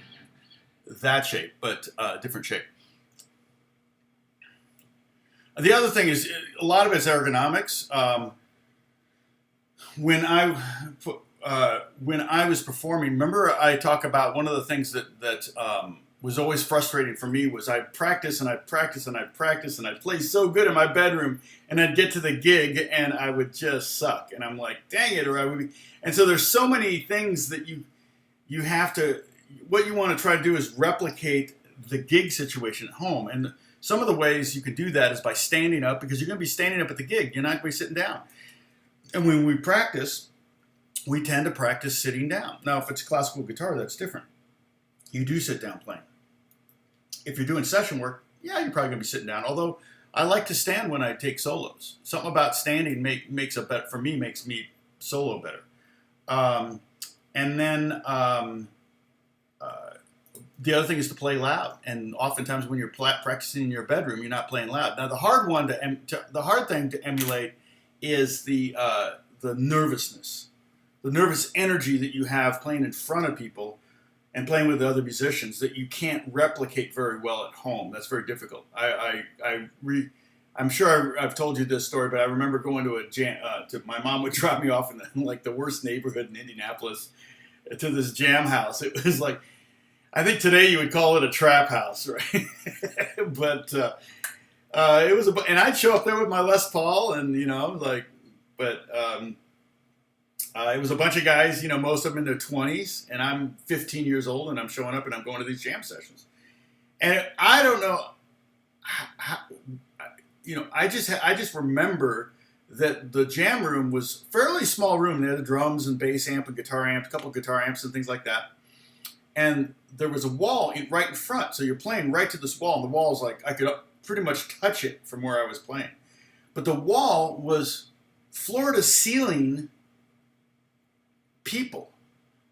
that shape, but different shape. The other thing is a lot of it's ergonomics. When I was performing, remember I talk about one of the things that was always frustrating for me was I'd practice and I'd practice and I'd practice and I'd play so good in my bedroom and I'd get to the gig and I would just suck and I'm like, dang it, or I would be. And so there's so many things that you have to. What you want to try to do is replicate the gig situation at home. And some of the ways you can do that is by standing up, because you're going to be standing up at the gig. You're not going to be sitting down. And when we practice, we tend to practice sitting down. Now, if it's classical guitar, that's different. You do sit down playing. If you're doing session work, yeah, you're probably going to be sitting down. Although I like to stand when I take solos. Something about standing makes me solo better. And then the other thing is to play loud. And oftentimes when you're practicing in your bedroom, you're not playing loud. Now the hard thing to emulate is the nervousness, the nervous energy that you have playing in front of people and playing with other musicians that you can't replicate very well at home. That's very difficult. I I'm sure I've told you this story, but I remember going to a jam. My mom would drop me off in like the worst neighborhood in Indianapolis to this jam house. It was like, I think today you would call it a trap house, right? But it was and I'd show up there with my Les Paul, and but it was a bunch of guys, most of them in their 20s, and I'm 15 years old, and I'm showing up and I'm going to these jam sessions, and I don't know how, I just remember that the jam room was a fairly small room. They had a drums and bass amp and guitar amp, a couple guitar amps and things like that. And there was a wall right in front. So you're playing right to this wall. And the wall is like, I could pretty much touch it from where I was playing. But the wall was floor to ceiling people.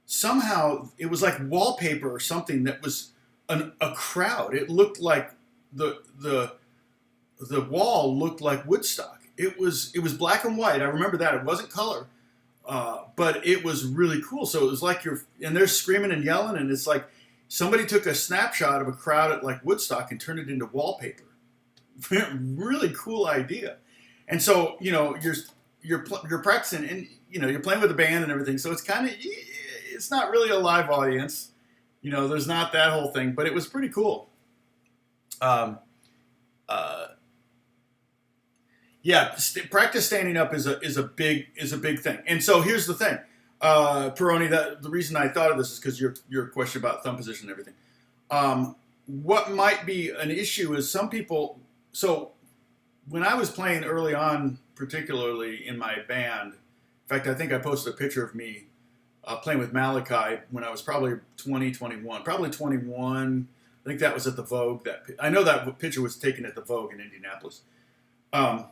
Somehow it was like wallpaper or something that was a crowd. It looked like the wall looked like Woodstock. It was black and white. I remember that. It wasn't color, but it was really cool. So it was like and they're screaming and yelling, and it's like somebody took a snapshot of a crowd at like Woodstock and turned it into wallpaper. Really cool idea. And so you're practicing, and you're playing with the band and everything. So it's not really a live audience. There's not that whole thing, but it was pretty cool. Practice standing up is a big thing. And so here's the thing, Peroni. The reason I thought of this is because your question about thumb position and everything. What might be an issue is some people. So when I was playing early on, particularly in my band, in fact, I think I posted a picture of me playing with Malachi when I was probably 21. I think that was at the Vogue. I know that picture was taken at the Vogue in Indianapolis. I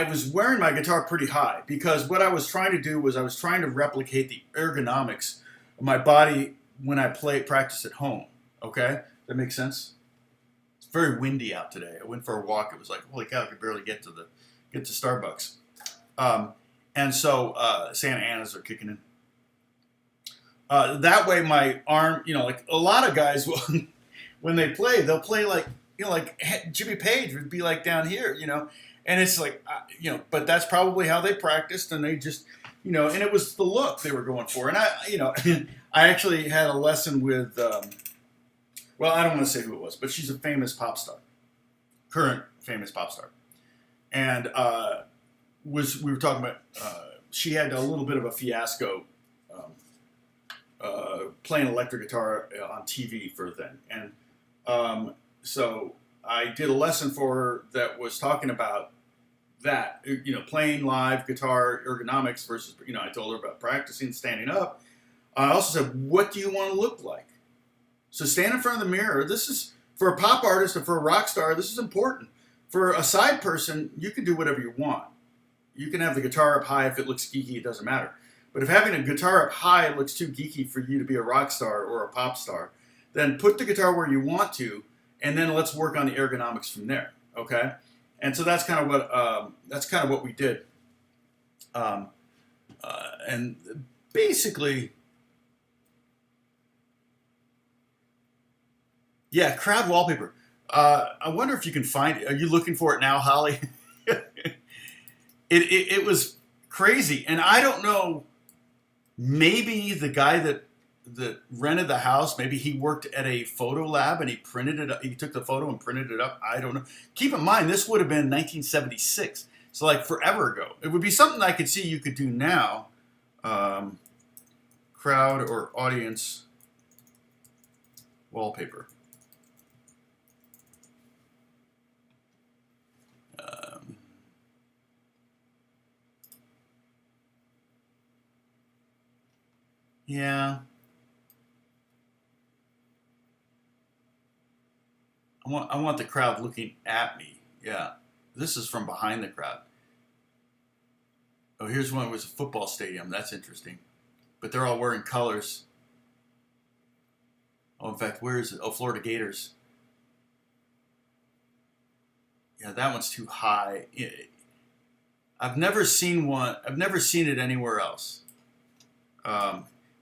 was wearing my guitar pretty high because what I was trying to do was I was trying to replicate the ergonomics of my body when I practice at home. Okay, that makes sense. It's very windy out today. I went for a walk. It was like, holy cow, I could barely get to Starbucks. And so Santa Ana's are kicking in. That way, my arm, like a lot of guys, when they play, they'll play like Jimmy Page would be like down here, and it's like, but that's probably how they practiced, and they just, and it was the look they were going for. And I actually had a lesson with, I don't want to say who it was, but she's a famous pop star, current famous pop star, and we were talking about, she had a little bit of a fiasco playing electric guitar on TV for a thing. And so I did a lesson for her that was talking about that, playing live guitar ergonomics versus, I told her about practicing standing up. I also said, what do you want to look like? So stand in front of the mirror. This is, for a pop artist or for a rock star, this is important. For a side person, you can do whatever you want. You can have the guitar up high if it looks geeky, it doesn't matter. But if having a guitar up high looks too geeky for you to be a rock star or a pop star, then put the guitar where you want to, and then let's work on the ergonomics from there. Okay, and so that's kind of what we did. And basically, crowd wallpaper. I wonder if you can find it. Are you looking for it now, Holly? It was crazy, and I don't know. Maybe the guy that rented the house, maybe he worked at a photo lab and he printed it up. He took the photo and printed it up. I don't know. Keep in mind, this would have been 1976, so like forever ago. It would be something I could see you could do now. Crowd or audience wallpaper. Yeah. I want the crowd looking at me. Yeah. This is from behind the crowd. Oh, here's one. It was a football stadium. That's interesting. But they're all wearing colors. Oh, in fact, where is it? Oh, Florida Gators. Yeah, that one's too high. I've never seen one. I've never seen it anywhere else.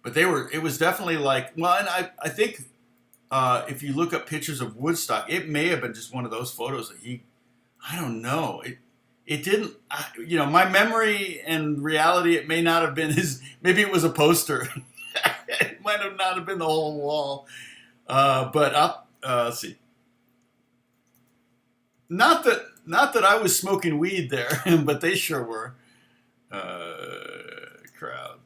But it was definitely like, well, and I think if you look up pictures of Woodstock, it may have been just one of those photos that I don't know. It didn't, my memory and reality, it may not have been maybe it was a poster. It might have not have been the whole wall. But let's see. Not that I was smoking weed there, but they sure were. Crowd.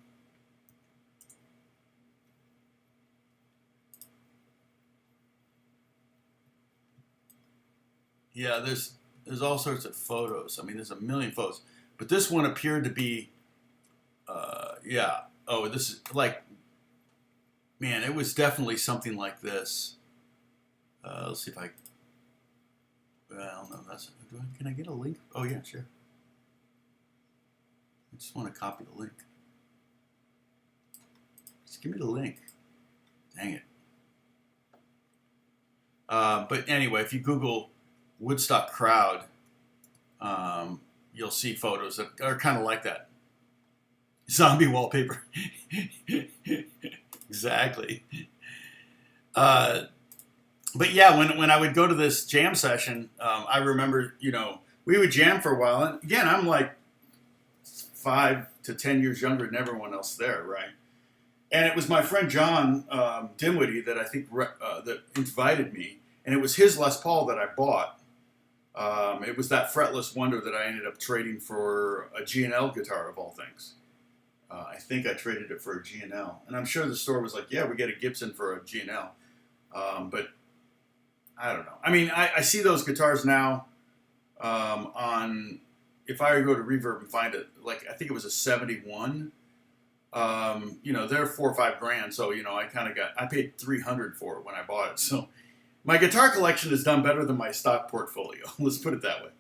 Yeah, there's all sorts of photos. I mean, there's a million photos, but this one appeared to be, yeah. Oh, this is like, man, it was definitely something like this. Let's see if I. Well, no, can I get a link? Oh yeah, sure. I just want to copy the link. Just give me the link. Dang it. But anyway, if you Google Woodstock crowd, you'll see photos that are kind of like that. Zombie wallpaper. Exactly. But yeah, when I would go to this jam session, I remember, we would jam for a while. And again, I'm like 5 to 10 years younger than everyone else there, right? And it was my friend John Dinwiddie that I think that invited me. And it was his Les Paul that I bought. It was that fretless wonder that I ended up trading for a G&L guitar, of all things. I think I traded it for a G&L. And I'm sure the store was like, yeah, we get a Gibson for a G&L. But I don't know. I mean, I see those guitars now if I go to Reverb and find it, like, I think it was a 71. They're $4 or $5 grand. So, I paid $300 for it when I bought it. So my guitar collection is done better than my stock portfolio. Let's put it that way.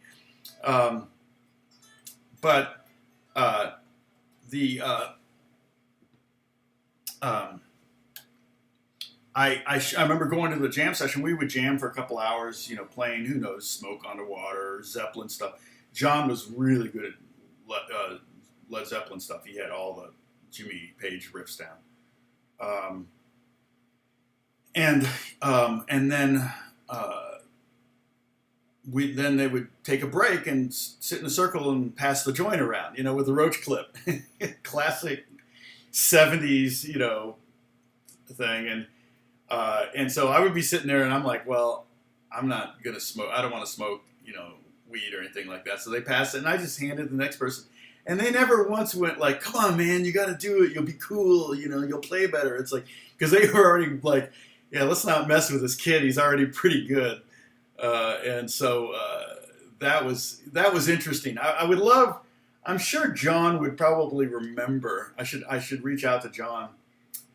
I remember going to the jam session. We would jam for a couple hours, playing, who knows, Smoke on the Water, Zeppelin stuff. John was really good at Led Zeppelin stuff. He had all the Jimmy Page riffs down. And then they would take a break and sit in a circle and pass the joint around, with a roach clip. Classic 70s, thing. And so I would be sitting there and I'm like, well, I'm not going to smoke. I don't want to smoke, weed or anything like that. So they passed it and I just handed it to the next person. And they never once went like, come on, man, you got to do it. You'll be cool. You'll play better. It's like, because they were already like, yeah, let's not mess with this kid. He's already pretty good. And so that was interesting. I would love, I'm sure John would probably remember. I should reach out to John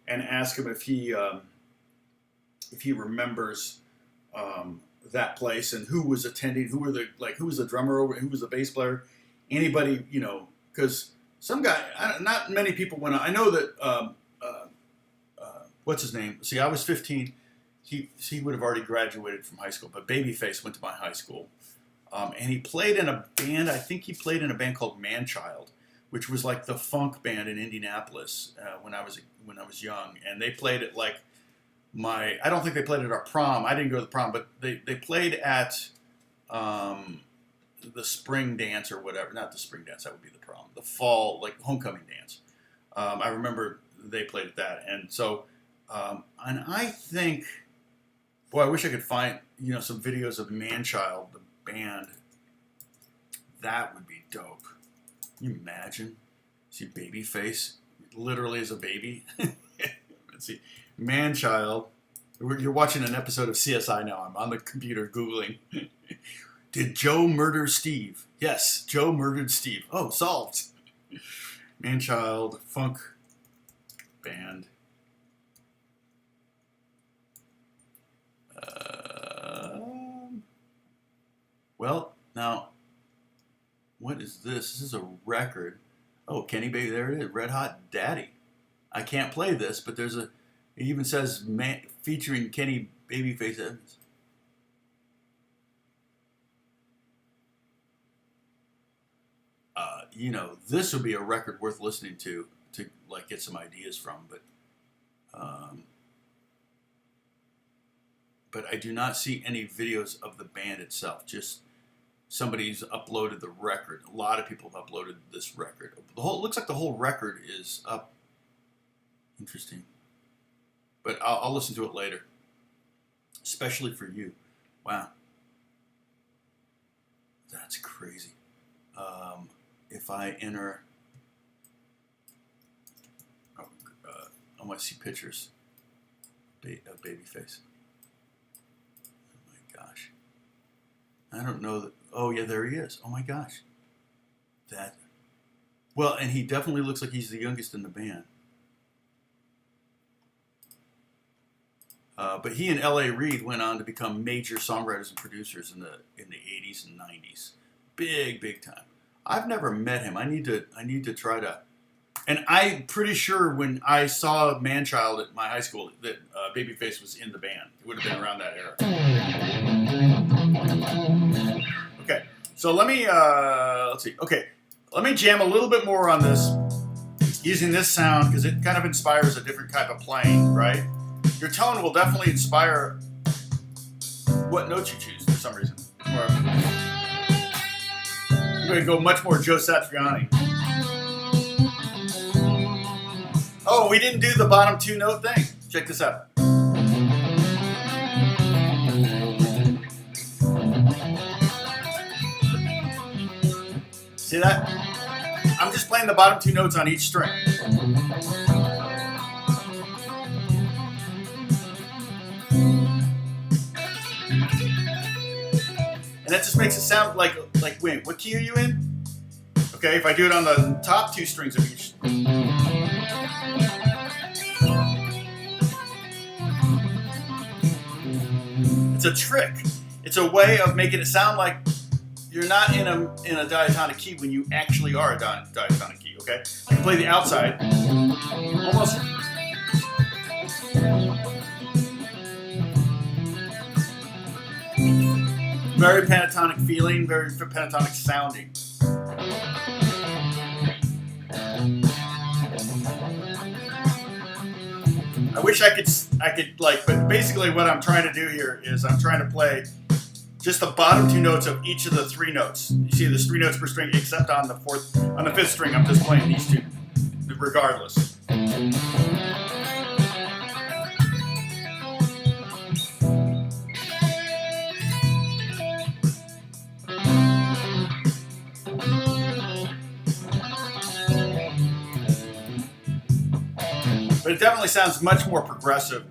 and ask him if he remembers that place and who was attending, who was the drummer over, who was the bass player, anybody, because some guy, not many people went on. I know that, what's his name? See, I was 15. He would have already graduated from high school, but Babyface went to my high school. And he played in a band, I think he played in a band called Manchild, which was like the funk band in Indianapolis when I was young. And they played at like I don't think they played at our prom. I didn't go to the prom, but they played at the spring dance or whatever. Not the spring dance, that would be the prom. The fall, like homecoming dance. I remember they played at that. And so, and I think, boy, I wish I could find, some videos of Manchild, the band. That would be dope. Can you imagine? See Babyface literally as a baby. Let's see. Manchild. You're watching an episode of CSI now. I'm on the computer Googling. Did Joe murder Steve? Yes, Joe murdered Steve. Oh, solved. Manchild, funk band. Well, now, what is this? This is a record. Oh, Kenny Baby, there it is. Red Hot Daddy. I can't play this, but it even says featuring Kenny Babyface Evans. This would be a record worth listening to like get some ideas from. But but I do not see any videos of the band itself. Just somebody's uploaded the record. A lot of people have uploaded this record. It looks like the whole record is up. Interesting. But I'll listen to it later. Especially for you. Wow. That's crazy. If I enter... I want to see pictures of Babyface. Oh my gosh. I don't know that... Oh yeah, there he is. Oh my gosh. That... Well, and he definitely looks like he's the youngest in the band. But he and L.A. Reid went on to become major songwriters and producers in the 80s and 90s. Big time. I've never met him. I need to try to. And I'm pretty sure when I saw Manchild at my high school that Babyface was in the band. It would have been around that era. Okay, so let me let's see. Okay, let me jam a little bit more on this using this sound because it kind of inspires a different type of playing, right? Your tone will definitely inspire what notes you choose for some reason. I'm going to go much more Joe Satriani. Oh, we didn't do the bottom two note thing. Check this out. See that? I'm just playing the bottom two notes on each string. And that just makes it sound like wait, what key are you in? Okay, if I do it on the top two strings of each. It's a trick. It's a way of making it sound like you're not in a diatonic key when you actually are a diatonic key, okay? I can play the outside. Almost. Very pentatonic feeling, very pentatonic sounding. I wish I could like, but basically what I'm trying to do here is I'm trying to play just the bottom two notes of each of the three notes. You see there's three notes per string, except on the fifth string, I'm just playing these two, regardless. But it definitely sounds much more progressive.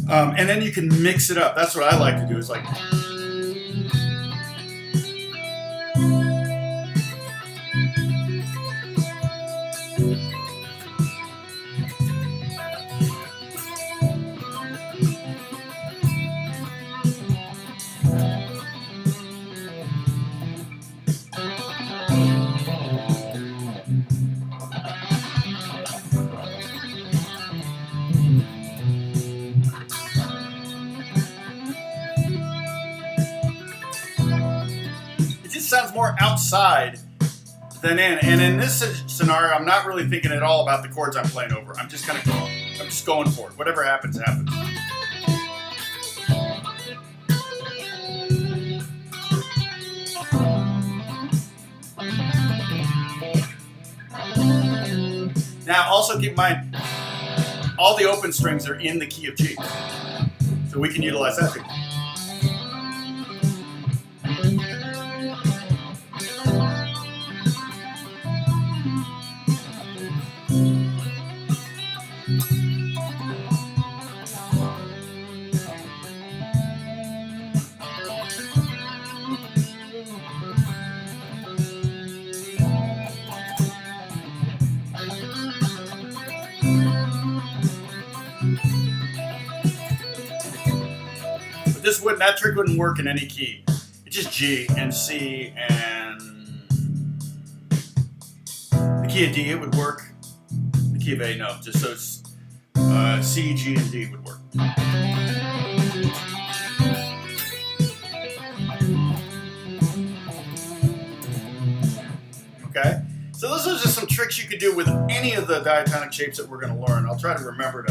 And then you can mix it up. That's what I like to do. Is like... sounds more outside than in. And in this scenario, I'm not really thinking at all about the chords I'm playing over. I'm just kind of going for it. Whatever happens, happens. Now, also keep in mind, all the open strings are in the key of G. So we can utilize that too. That trick wouldn't work in any key. It's just G and C and the key of D. It would work. The key of A, no. Just so it's C, G, and D would work. Okay. So those are just some tricks you could do with any of the diatonic shapes that we're going to learn. I'll try to remember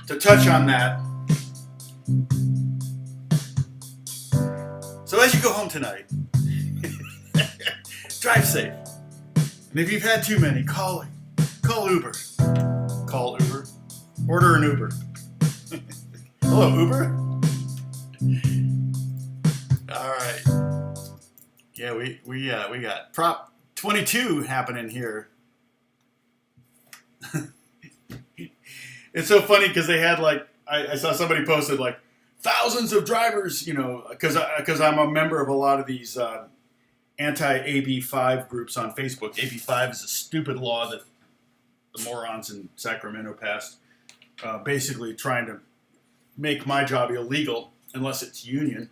to touch on that. as you go home tonight, drive safe. And if you've had too many, call Uber. Call Uber. Order an Uber. Hello, Uber. All right. Yeah, we got Prop 22 happening here. It's so funny because they had like I saw somebody posted like thousands of drivers, you know, because I'm a member of a lot of these anti-AB5 groups on Facebook. AB5 is a stupid law that the morons in Sacramento passed, basically trying to make my job illegal unless it's union.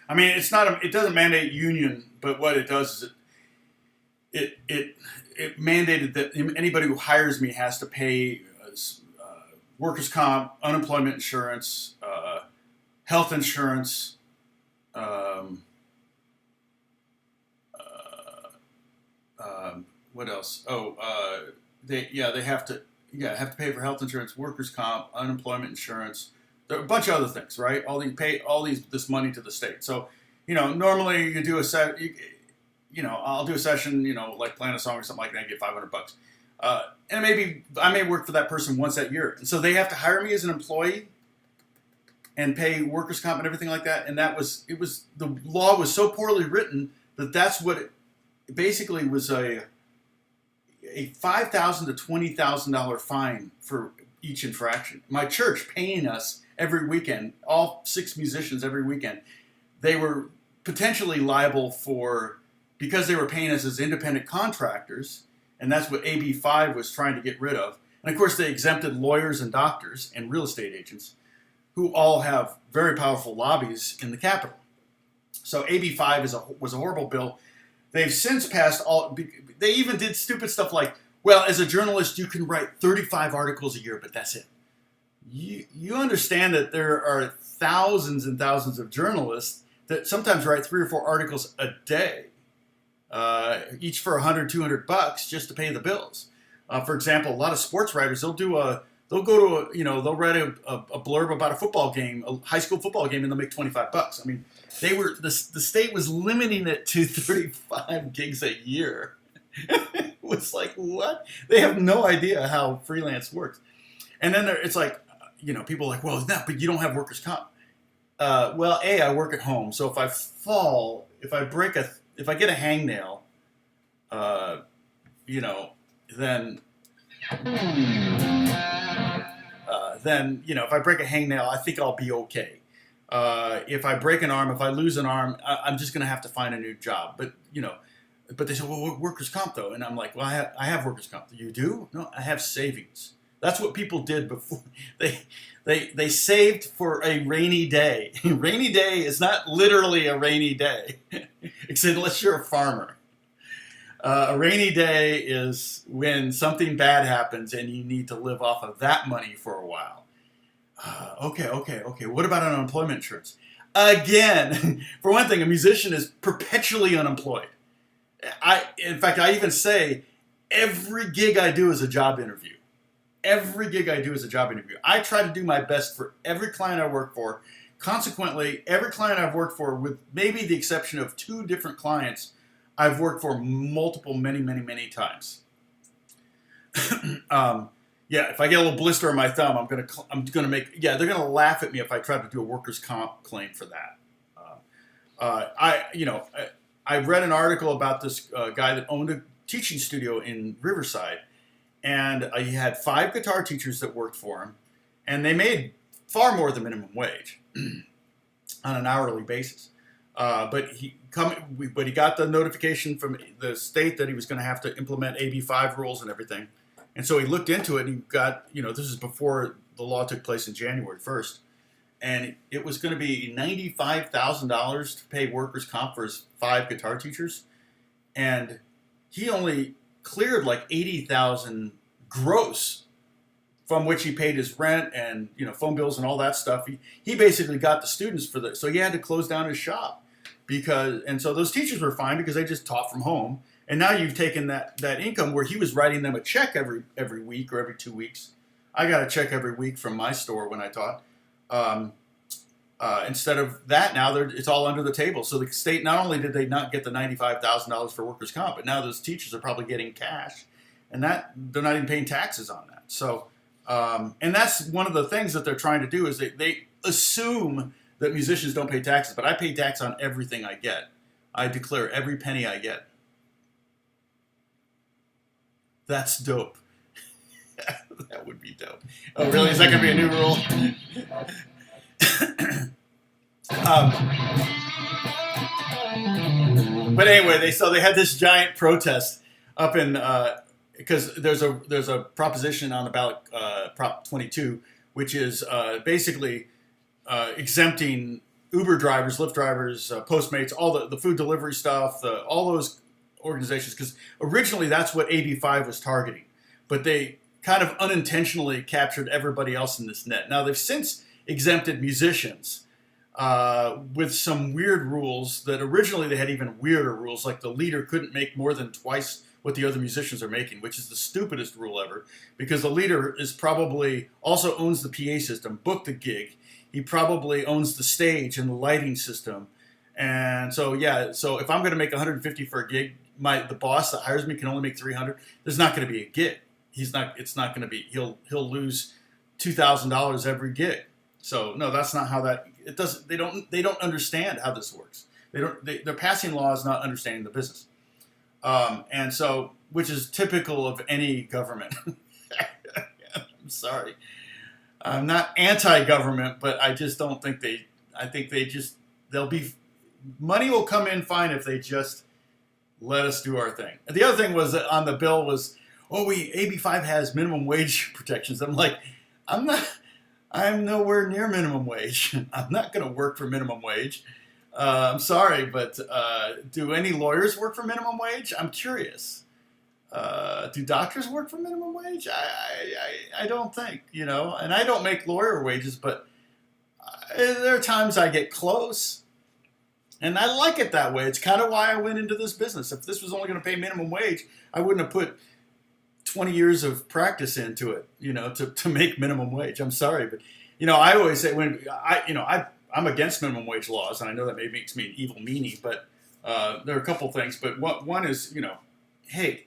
I mean, it doesn't mandate union, but what it does is it mandated that anybody who hires me has to pay workers' comp, unemployment insurance, health insurance, what else? They have to pay for health insurance, workers' comp, unemployment insurance. There are a bunch of other things, right? This money to the state. So, you know, normally you do I'll do a session, you know, like plan a song or something like that, and get $500. And maybe I may work for that person once that year. And so they have to hire me as an employee and pay workers' comp and everything like that. And the law was so poorly written that's what it basically was a $5,000 to $20,000 fine for each infraction. My church paying us every weekend, all 6 musicians every weekend, they were potentially liable because they were paying us as independent contractors, and that's what AB5 was trying to get rid of. And of course, they exempted lawyers and doctors and real estate agents, who all have very powerful lobbies in the Capitol. So AB5 was a horrible bill. They've since passed they even did stupid stuff like, well, as a journalist, you can write 35 articles a year, but that's it. You understand that there are thousands and thousands of journalists that sometimes write 3 or 4 articles a day, each for $100, $200 just to pay the bills. For example, a lot of sports writers, they'll write a blurb about a football game, a high school football game, and they'll make $25. I mean, the state was limiting it to 35 gigs a year. It was like, what? They have no idea how freelance works. And then it's like, you know, people are like, well, no, but you don't have workers' comp. Well, I work at home, so if I fall, if I get a hangnail, you know, then you know, if I break a hangnail, I think I'll be okay. If I break an arm, if I lose an arm, I'm just going to have to find a new job. But you know, they say, well, workers' comp though, and I'm like, well, I have workers' comp. You do? No, I have savings. That's what people did before. They saved for a rainy day. Rainy day is not literally a rainy day, except unless you're a farmer. A rainy day is when something bad happens and you need to live off of that money for a while. Okay. What about unemployment insurance? Again, for one thing, a musician is perpetually unemployed. In fact, I even say every gig I do is a job interview. Every gig I do is a job interview. I try to do my best for every client I work for. Consequently, every client I've worked for, with maybe the exception of 2 different clients, I've worked for many times. Yeah, if I get a little blister on my thumb, I'm gonna make. Yeah, they're gonna laugh at me if I try to do a workers' comp claim for that. I read an article about this guy that owned a teaching studio in Riverside, and he had 5 guitar teachers that worked for him, and they made far more than minimum wage on an hourly basis. But he got the notification from the state that he was going to have to implement AB5 rules and everything. And so he looked into it, and he got, this is before the law took place in January 1st. And it was going to be $95,000 to pay workers' comp for his 5 guitar teachers. And he only cleared like $80,000 gross, from which he paid his rent and, phone bills and all that stuff. He basically got the students for that. So he had to close down his shop and so those teachers were fine because they just taught from home. And now you've taken that income where he was writing them a check every week or every 2 weeks. I got a check every week from my store when I taught. Instead of that, now it's all under the table. So the state, not only did they not get the $95,000 for workers' comp, but now those teachers are probably getting cash, and that they're not even paying taxes on that. So, and that's one of the things that they're trying to do is they assume that musicians don't pay taxes, but I pay tax on everything I get. I declare every penny I get. That's dope. That would be dope. Oh, really? Is that going to be a new rule? But anyway, they had this giant protest up in because there's a proposition on the ballot, Prop 22, which is basically exempting Uber drivers, Lyft drivers, Postmates, all the food delivery stuff, all those organizations, because originally that's what AB 5 was targeting, but they kind of unintentionally captured everybody else in this net. Now they've since exempted musicians with some weird rules that originally they had even weirder rules, like the leader couldn't make more than twice what the other musicians are making, which is the stupidest rule ever, because the leader is probably also owns the PA system, booked the gig. He probably owns the stage and the lighting system. And so, yeah, so if I'm going to make 150 for a gig, the boss that hires me can only make 300. There's not going to be a gig. It's not going to be, he'll lose $2,000 every gig. So no, that's not how that, it doesn't, they don't understand how this works. They're passing laws, not understanding the business. And so, which is typical of any government. I'm sorry. I'm not anti-government, but I just don't think money will come in fine if they just let us do our thing. And the other thing was that on the bill was, AB 5 has minimum wage protections. I'm like, I'm nowhere near minimum wage. I'm not going to work for minimum wage. I'm sorry, but do any lawyers work for minimum wage? I'm curious. Do doctors work for minimum wage? I don't think, and I don't make lawyer wages, but there are times I get close. And I like it that way. It's kind of why I went into this business. If this was only going to pay minimum wage, I wouldn't have put 20 years of practice into it, to make minimum wage. I'm sorry, but, I always say I'm against minimum wage laws, and I know that maybe makes me an evil meanie, but there are a couple things. But one is, hey,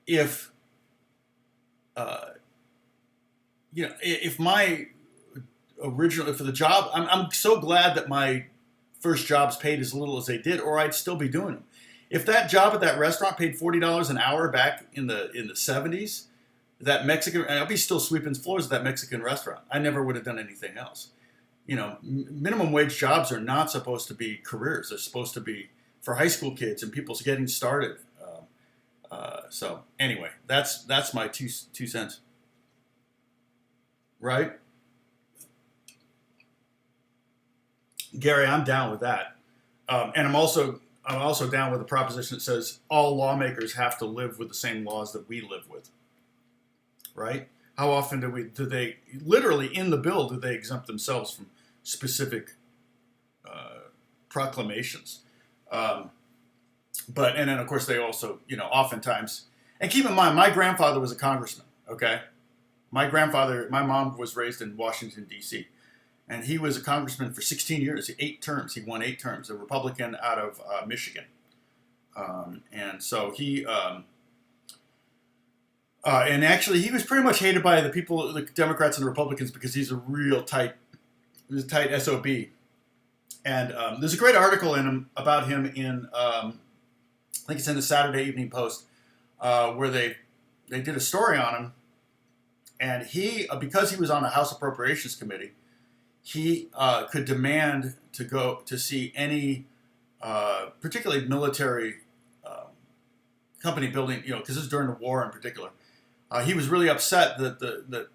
if my original, for the job, I'm so glad that my first jobs paid as little as they did, or I'd still be doing them. If that job at that restaurant paid $40 an hour back in the 70s, that Mexican, and I'll be still sweeping floors at that Mexican restaurant. I never would have done anything else. Minimum wage jobs are not supposed to be careers. They're supposed to be for high school kids and people getting started. So anyway, that's my two cents. Right? Gary, I'm down with that. And I'm also down with the proposition that says all lawmakers have to live with the same laws that we live with. Right? How often do they literally in the bill do they exempt themselves from specific proclamations? And then of course they also, oftentimes, and keep in mind, my grandfather was a congressman. Okay, my mom was raised in Washington D.C. and he was a congressman for 16 years, 8 terms. He won 8 terms. A Republican out of Michigan, and so he. And actually, he was pretty much hated by the people, the Democrats and the Republicans, because he's a real tight SOB. And there's a great article about him in, I think it's in the Saturday Evening Post, where they did a story on him. And he, because he was on the House Appropriations Committee, he could demand to go to see any, particularly military company building, because this is during the war in particular. He was really upset that the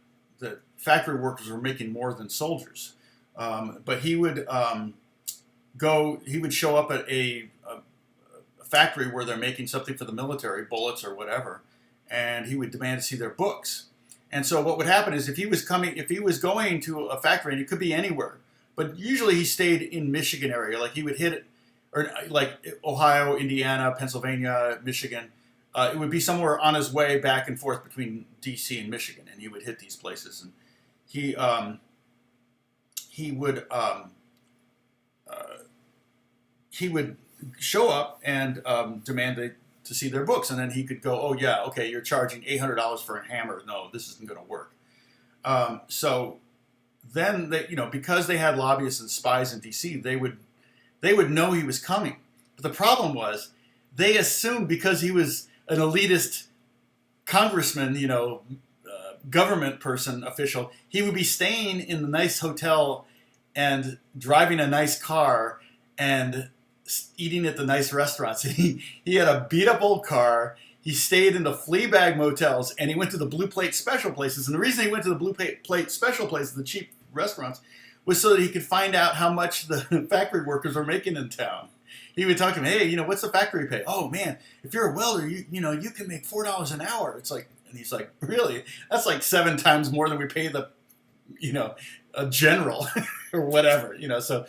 factory workers were making more than soldiers. But he would he would show up at a factory where they're making something for the military, bullets or whatever, and he would demand to see their books. And so what would happen is if he was going to a factory, and it could be anywhere, but usually he stayed in Michigan area, like he would hit it, or like Ohio, Indiana, Pennsylvania, Michigan. It would be somewhere on his way back and forth between D.C. and Michigan, and he would hit these places. And he, he would he would show up and demand to see their books, and then he could go, oh yeah, okay, you're charging $800 for a hammer. No, this isn't going to work. So then they, because they had lobbyists and spies in D.C., they would know he was coming. But the problem was they assumed because he was an elitist congressman, government person, official, he would be staying in the nice hotel and driving a nice car and eating at the nice restaurants. He had a beat up old car. He stayed in the flea bag motels, and he went to the blue plate special places. And the reason he went to the blue plate special places, the cheap restaurants, was so that he could find out how much the factory workers were making in town. He would talk to him, hey, what's the factory pay? Oh man, if you're a welder, you can make $4 an hour. It's like, and he's like, really? That's like 7 times more than we pay the, a general or whatever. So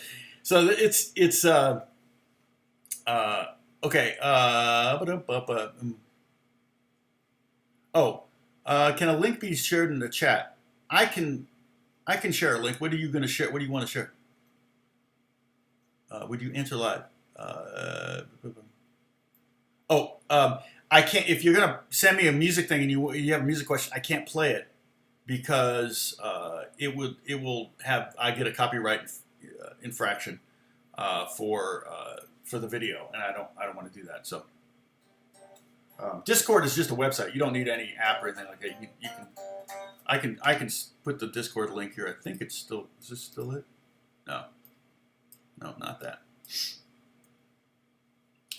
it's okay. Can a link be shared in the chat? I can share a link. What are you going to share? What do you want to share? Would you enter live? I can't. If you're going to send me a music thing and you have a music question, I can't play it because it will have, I get a copyright infraction for the video, and I don't want to do that. So Discord is just a website. You don't need any app or anything like that. You can I can put the Discord link here. I think it's still, is this still it? No, not that.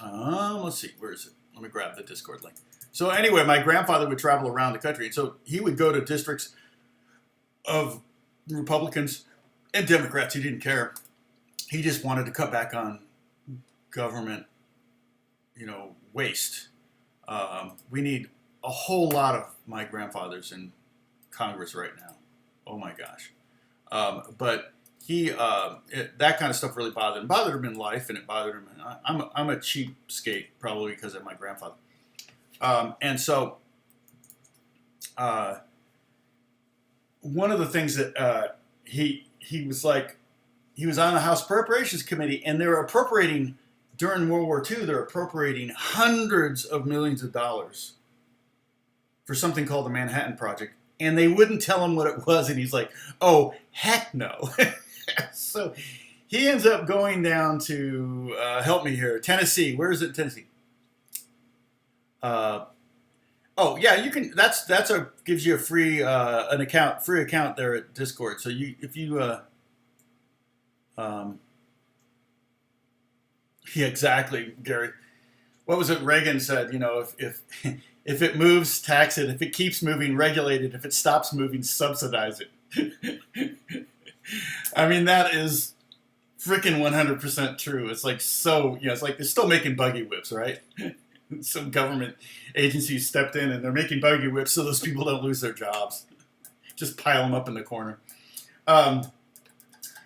Let's see, where is it? Let me grab the Discord link. So anyway, my grandfather would travel around the country, and so he would go to districts of Republicans and Democrats. He didn't care. He just wanted to cut back on government, waste. We need a whole lot of my grandfathers in Congress right now. Oh my gosh. But he, that kind of stuff really bothered him in life, and it bothered him. I'm a cheapskate probably because of my grandfather. And so, one of the things that he was like, he was on the House Appropriations Committee, and they were appropriating, during World War II, they're appropriating hundreds of millions of dollars for something called the Manhattan Project, and they wouldn't tell him what it was, and he's like, oh, heck no. So he ends up going down to, help me here, Tennessee. Where is it, Tennessee? Oh yeah, you can. Gives you a free free account there at Discord. So if you yeah, exactly, Gary. What was it Reagan said? If it moves, tax it. If it keeps moving, regulate it. If it stops moving, subsidize it. I mean, that is freaking 100% true. It's like it's like they're still making buggy whips, right? Some government agencies stepped in and they're making buggy whips so those people don't lose their jobs. Just pile them up in the corner.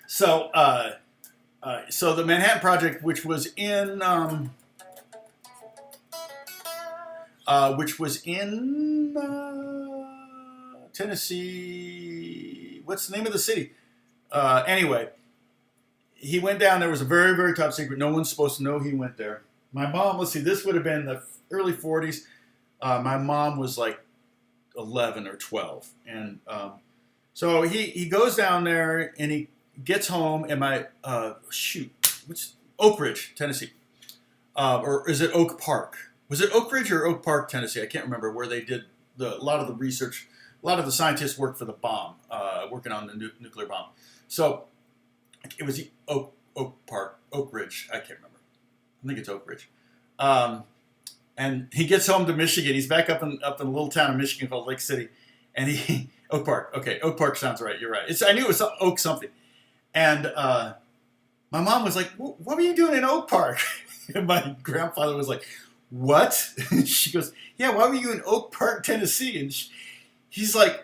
So the Manhattan Project, which was in Tennessee. What's the name of the city? Anyway, he went down. There was a very, very top secret. No one's supposed to know he went there. My mom, let's see, this would have been the early 40s. My mom was like 11 or 12. And so he goes down there and he gets home and Oak Ridge, Tennessee. Or is it Oak Park? Was it Oak Ridge or Oak Park, Tennessee? I can't remember, where they did a lot of the research. A lot of the scientists worked for the bomb, working on the nuclear bomb. So it was Oak Park, Oak Ridge. I can't remember. I think it's Oak Ridge. And he gets home to Michigan. He's back up in a little town in Michigan called Lake City. And Oak Park. Okay, Oak Park sounds right. You're right. I knew it was Oak something. And my mom was like, what were you doing in Oak Park? And my grandfather was like, what? She goes, yeah, why were you in Oak Park, Tennessee? And he's like,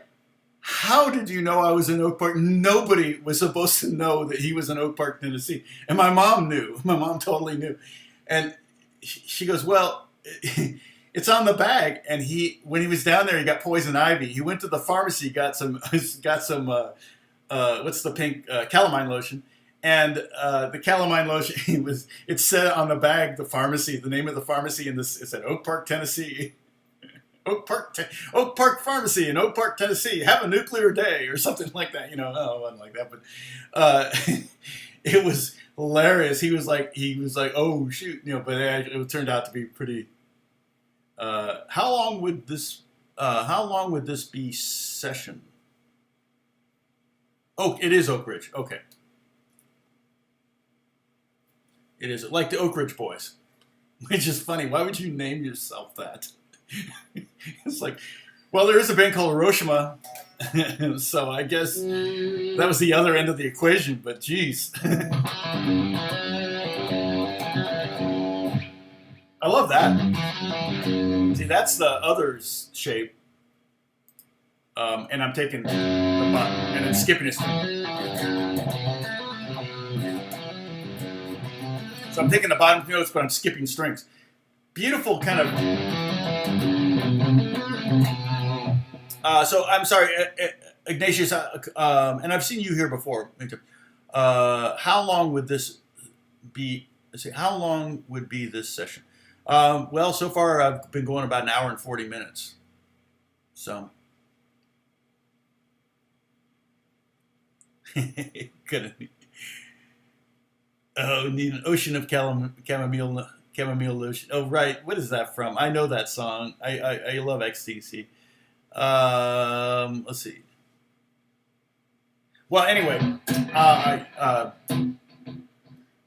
how did you know I was in Oak Park? Nobody was supposed to know that he was in Oak Park, Tennessee. And my mom knew. My mom totally knew. And she goes, well, it's on the bag. And when he was down there, he got poison ivy. He went to the pharmacy, got some what's the pink calamine lotion, and the calamine lotion it said on the bag the pharmacy, the name of the pharmacy, and this it said Oak Park, Tennessee. Oak Park Pharmacy in Oak Park, Tennessee. Have a nuclear day or something like that. You know, no, it wasn't like that, but it was hilarious. He was like, oh shoot, you know. But it turned out to be pretty. How long would this be session? Oh, it is Oak Ridge. Okay, it is like the Oak Ridge Boys, which is funny. Why would you name yourself that? It's like, well, there is a band called Hiroshima, so I guess that was the other end of the equation, but geez. I love that. See, that's the others shape, and I'm taking the bottom, and then skipping it. So I'm taking the bottom notes, but I'm skipping strings. Beautiful kind of... so I'm sorry, Ignatius, and I've seen you here before. How long would this be? Let's see, how long would be this session? Well, so far I've been going about an hour and 40 minutes. So, need an ocean of chamomile lotion. Oh, right. What is that from? I know that song. I love XTC. Let's see. Well, anyway,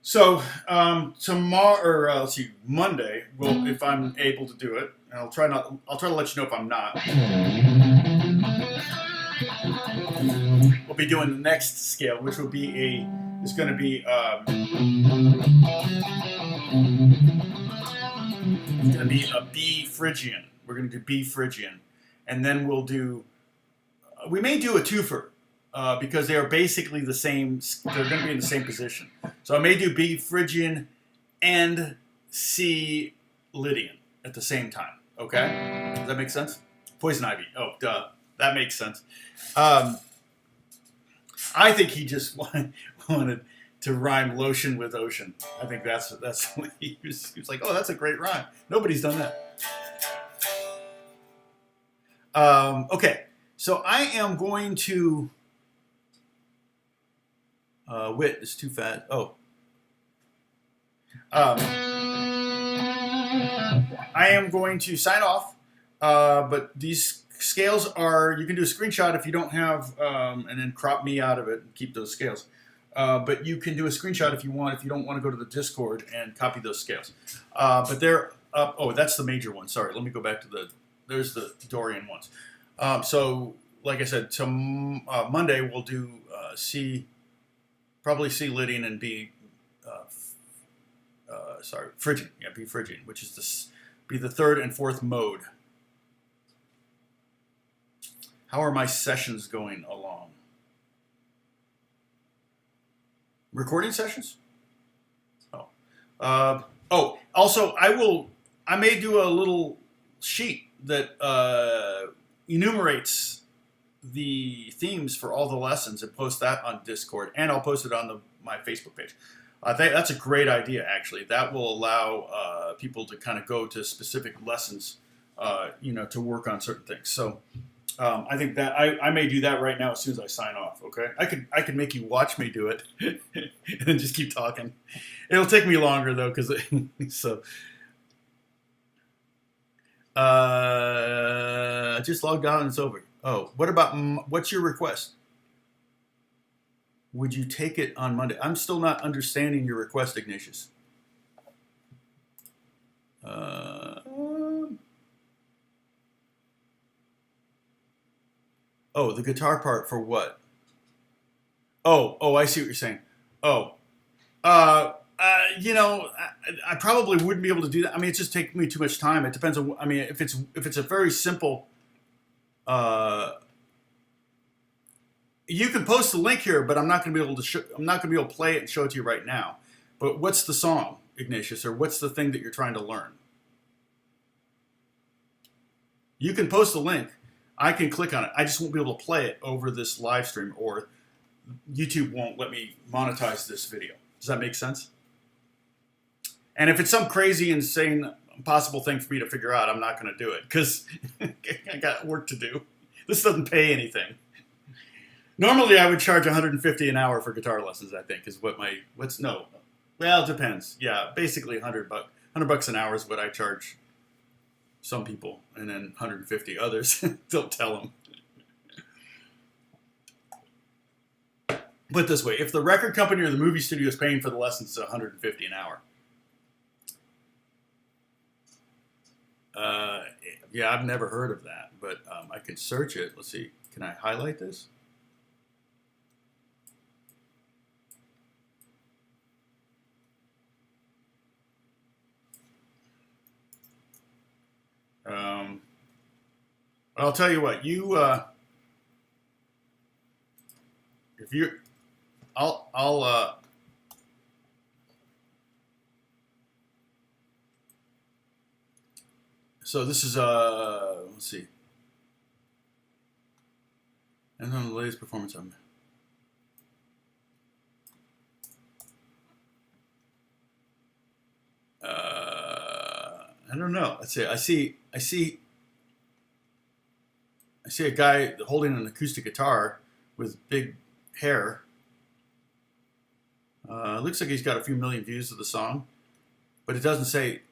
so tomorrow, or let's see, Monday. Well, if I'm able to do it, and I'll try to let you know if I'm not. We'll be doing the next scale, which will be it's going to be a B Phrygian. We're going to do B Phrygian. And then we may do a twofer because they are basically the same. They're going to be in the same position. So I may do B Phrygian and C Lydian at the same time. Okay? Does that make sense? Poison Ivy. Oh, duh. That makes sense. I think he just wanted to rhyme lotion with ocean. I think that's what he was like, oh, that's a great rhyme. Nobody's done that. Okay, so I am going to... Wit is too fast. Oh. I am going to sign off, but these scales are... You can do a screenshot if you don't have... and then crop me out of it and keep those scales. But you can do a screenshot if you want, if you don't want to go to the Discord and copy those scales. But they're up... Oh, that's the major one. Sorry, let me go back to the... There's the Dorian ones. So, like I said, to Monday we'll do probably C Lydian and B, Phrygian. Yeah, B Phrygian, which is be the third and fourth mode. How are my sessions going along? Recording sessions? Oh. Also, I may do a little sheet that enumerates the themes for all the lessons and post that on Discord, and I'll post it on my Facebook page. That's a great idea, actually. That will allow people to kind of go to specific lessons, to work on certain things. So I think that I may do that right now as soon as I sign off. Okay, I could make you watch me do it, and then just keep talking. It'll take me longer though, because so. Just logged on and it's over. Oh, what's your request? Would you take it on Monday? I'm still not understanding your request, Ignatius. Oh, the guitar part for what? Oh, I see what you're saying. Oh, I probably wouldn't be able to do that. I mean, it just takes me too much time. It depends on. I mean, if it's a very simple, you can post the link here, but I'm not going to be able to. I'm not going to be able to play it and show it to you right now. But what's the song, Ignatius, or what's the thing that you're trying to learn? You can post the link. I can click on it. I just won't be able to play it over this live stream or YouTube won't let me monetize this video. Does that make sense? And if it's some crazy, insane, impossible thing for me to figure out, I'm not going to do it because I got work to do. This doesn't pay anything. Normally, I would charge $150 an hour for guitar lessons. I think is what no. Well, it depends. Yeah, basically $100 an hour is what I charge some people, and then 150 others. Don't tell them. Put it this way: if the record company or the movie studio is paying for the lessons, it's $150 an hour. Yeah, I've never heard of that, but I can search it. Let's see. Can I highlight this? I'll tell you what. If you, I'll. So this is let's see. And then the latest performance on. I don't know. Let's see. I see a guy holding an acoustic guitar with big hair. Looks like he's got a few million views of the song, but it doesn't say.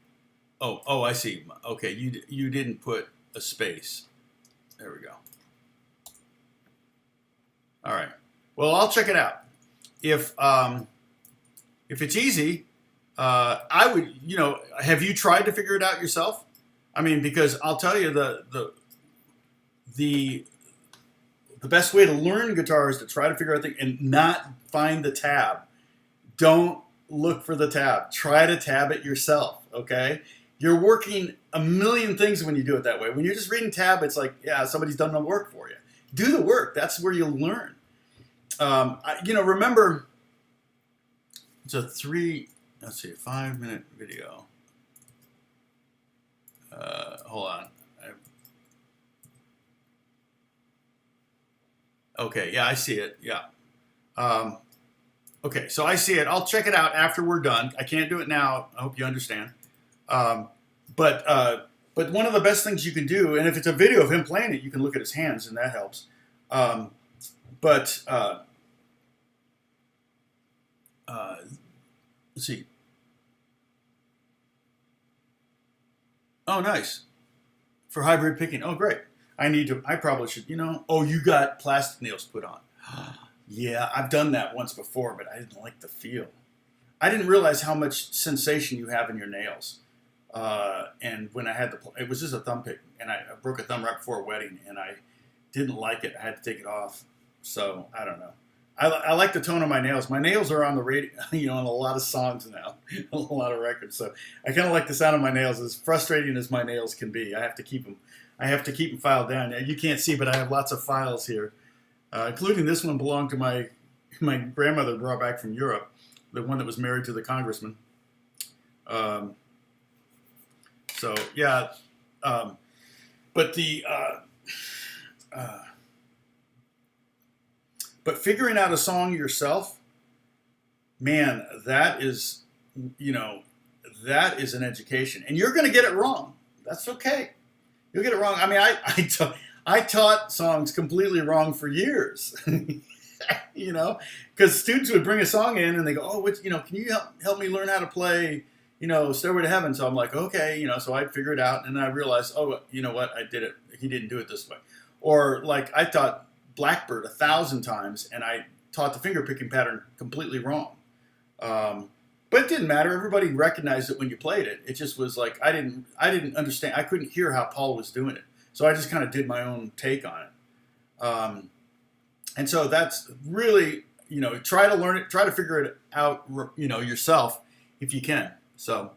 Oh, I see. Okay, you didn't put a space. There we go. All right. Well, I'll check it out. If it's easy, I would. Have you tried to figure it out yourself? I mean, because I'll tell you the best way to learn guitar is to try to figure out things and not find the tab. Don't look for the tab. Try to tab it yourself. Okay. You're working a million things when you do it that way. When you're just reading tab, it's like, yeah, somebody's done the work for you. Do the work. That's where you'll learn. Remember, it's a 5-minute video. Hold on. Okay, yeah, I see it. Yeah. Okay, so I see it. I'll check it out after we're done. I can't do it now. I hope you understand. But one of the best things you can do, and if it's a video of him playing it, you can look at his hands, and that helps. Let's see. Oh, nice. For hybrid picking. Oh, great. I probably should, Oh, you got plastic nails put on. Yeah, I've done that once before, but I didn't like the feel. I didn't realize how much sensation you have in your nails. And when I had it was just a thumb pick, and I broke a thumb right before a wedding, and I didn't like it. I had to take it off. So, I don't know. I like the tone of my nails. My nails are on the radio, on a lot of songs now, a lot of records. So I kind of like the sound of my nails. As frustrating as my nails can be, I have to keep them. I have to keep them filed down. Now, you can't see, but I have lots of files here, including this one belonged to my grandmother brought back from Europe, the one that was married to the congressman. So yeah, but but figuring out a song yourself, man, that is an education, and you're going to get it wrong. That's okay. You'll get it wrong. I mean, I taught songs completely wrong for years, because students would bring a song in and they go, oh, can you help me learn how to play, Stairway to Heaven? So I'm like, okay, so I'd figure it out, and then I realized, oh, you know what, I did it. He didn't do it this way. Or like I taught Blackbird 1,000 times, and I taught the finger picking pattern completely wrong. But it didn't matter. Everybody recognized it when you played it. It just was like I didn't understand. I couldn't hear how Paul was doing it, so I just kind of did my own take on it. And so that's really, try to learn it, try to figure it out, yourself if you can. So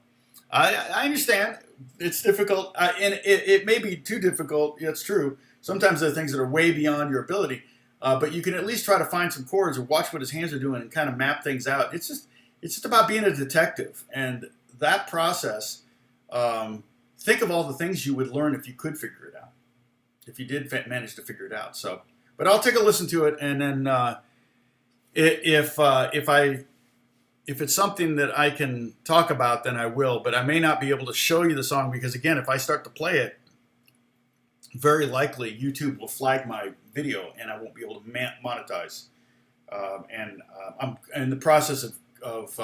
I understand it's difficult, and it may be too difficult. Yeah, it's true. Sometimes there are things that are way beyond your ability, but you can at least try to find some chords or watch what his hands are doing and kind of map things out. It's just about being a detective, and that process. Think of all the things you would learn if you could figure it out, if you did manage to figure it out. So, but I'll take a listen to it, and then If it's something that I can talk about, then I will. But I may not be able to show you the song because, again, if I start to play it, very likely YouTube will flag my video and I won't be able to monetize. I'm in the process of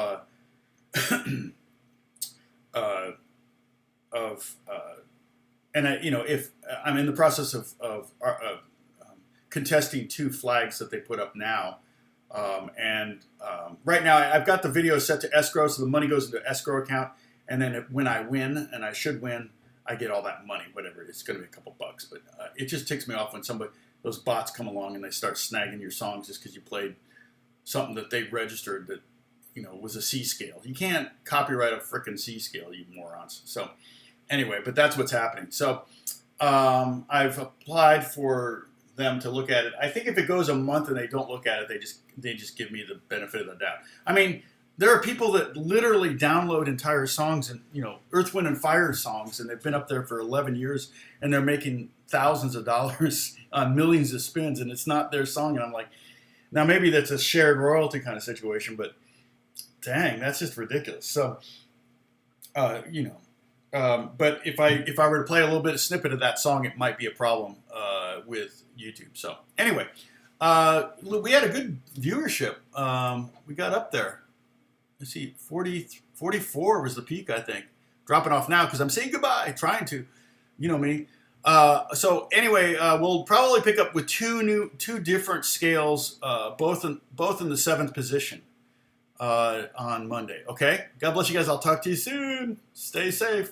and I, if I'm in the process of contesting 2 flags that they put up now. Right now I've got the video set to escrow, so the money goes into escrow account, and then when I win, and I should win, I get all that money, whatever. It's going to be a couple bucks, but it just ticks me off when those bots come along and they start snagging your songs just because you played something that they registered that, was a C scale. You can't copyright a frickin' C scale, you morons. So anyway, but that's what's happening. So I've applied for them to look at it. I think if it goes a month and they don't look at it, they just give me the benefit of the doubt. I mean, there are people that literally download entire songs and, Earth, Wind, and Fire songs, and they've been up there for 11 years, and they're making thousands of dollars on millions of spins, and it's not their song. And I'm like, now maybe that's a shared royalty kind of situation, but dang, that's just ridiculous. So, but if I were to play a little bit of snippet of that song, it might be a problem with YouTube. So anyway, we had a good viewership. We got up there. Let's see, 44 was the peak, I think. Dropping off now because I'm saying goodbye, trying to, me. So anyway, we'll probably pick up with two different scales, both in the 7th position on Monday. Okay, God bless you guys. I'll talk to you soon. Stay safe.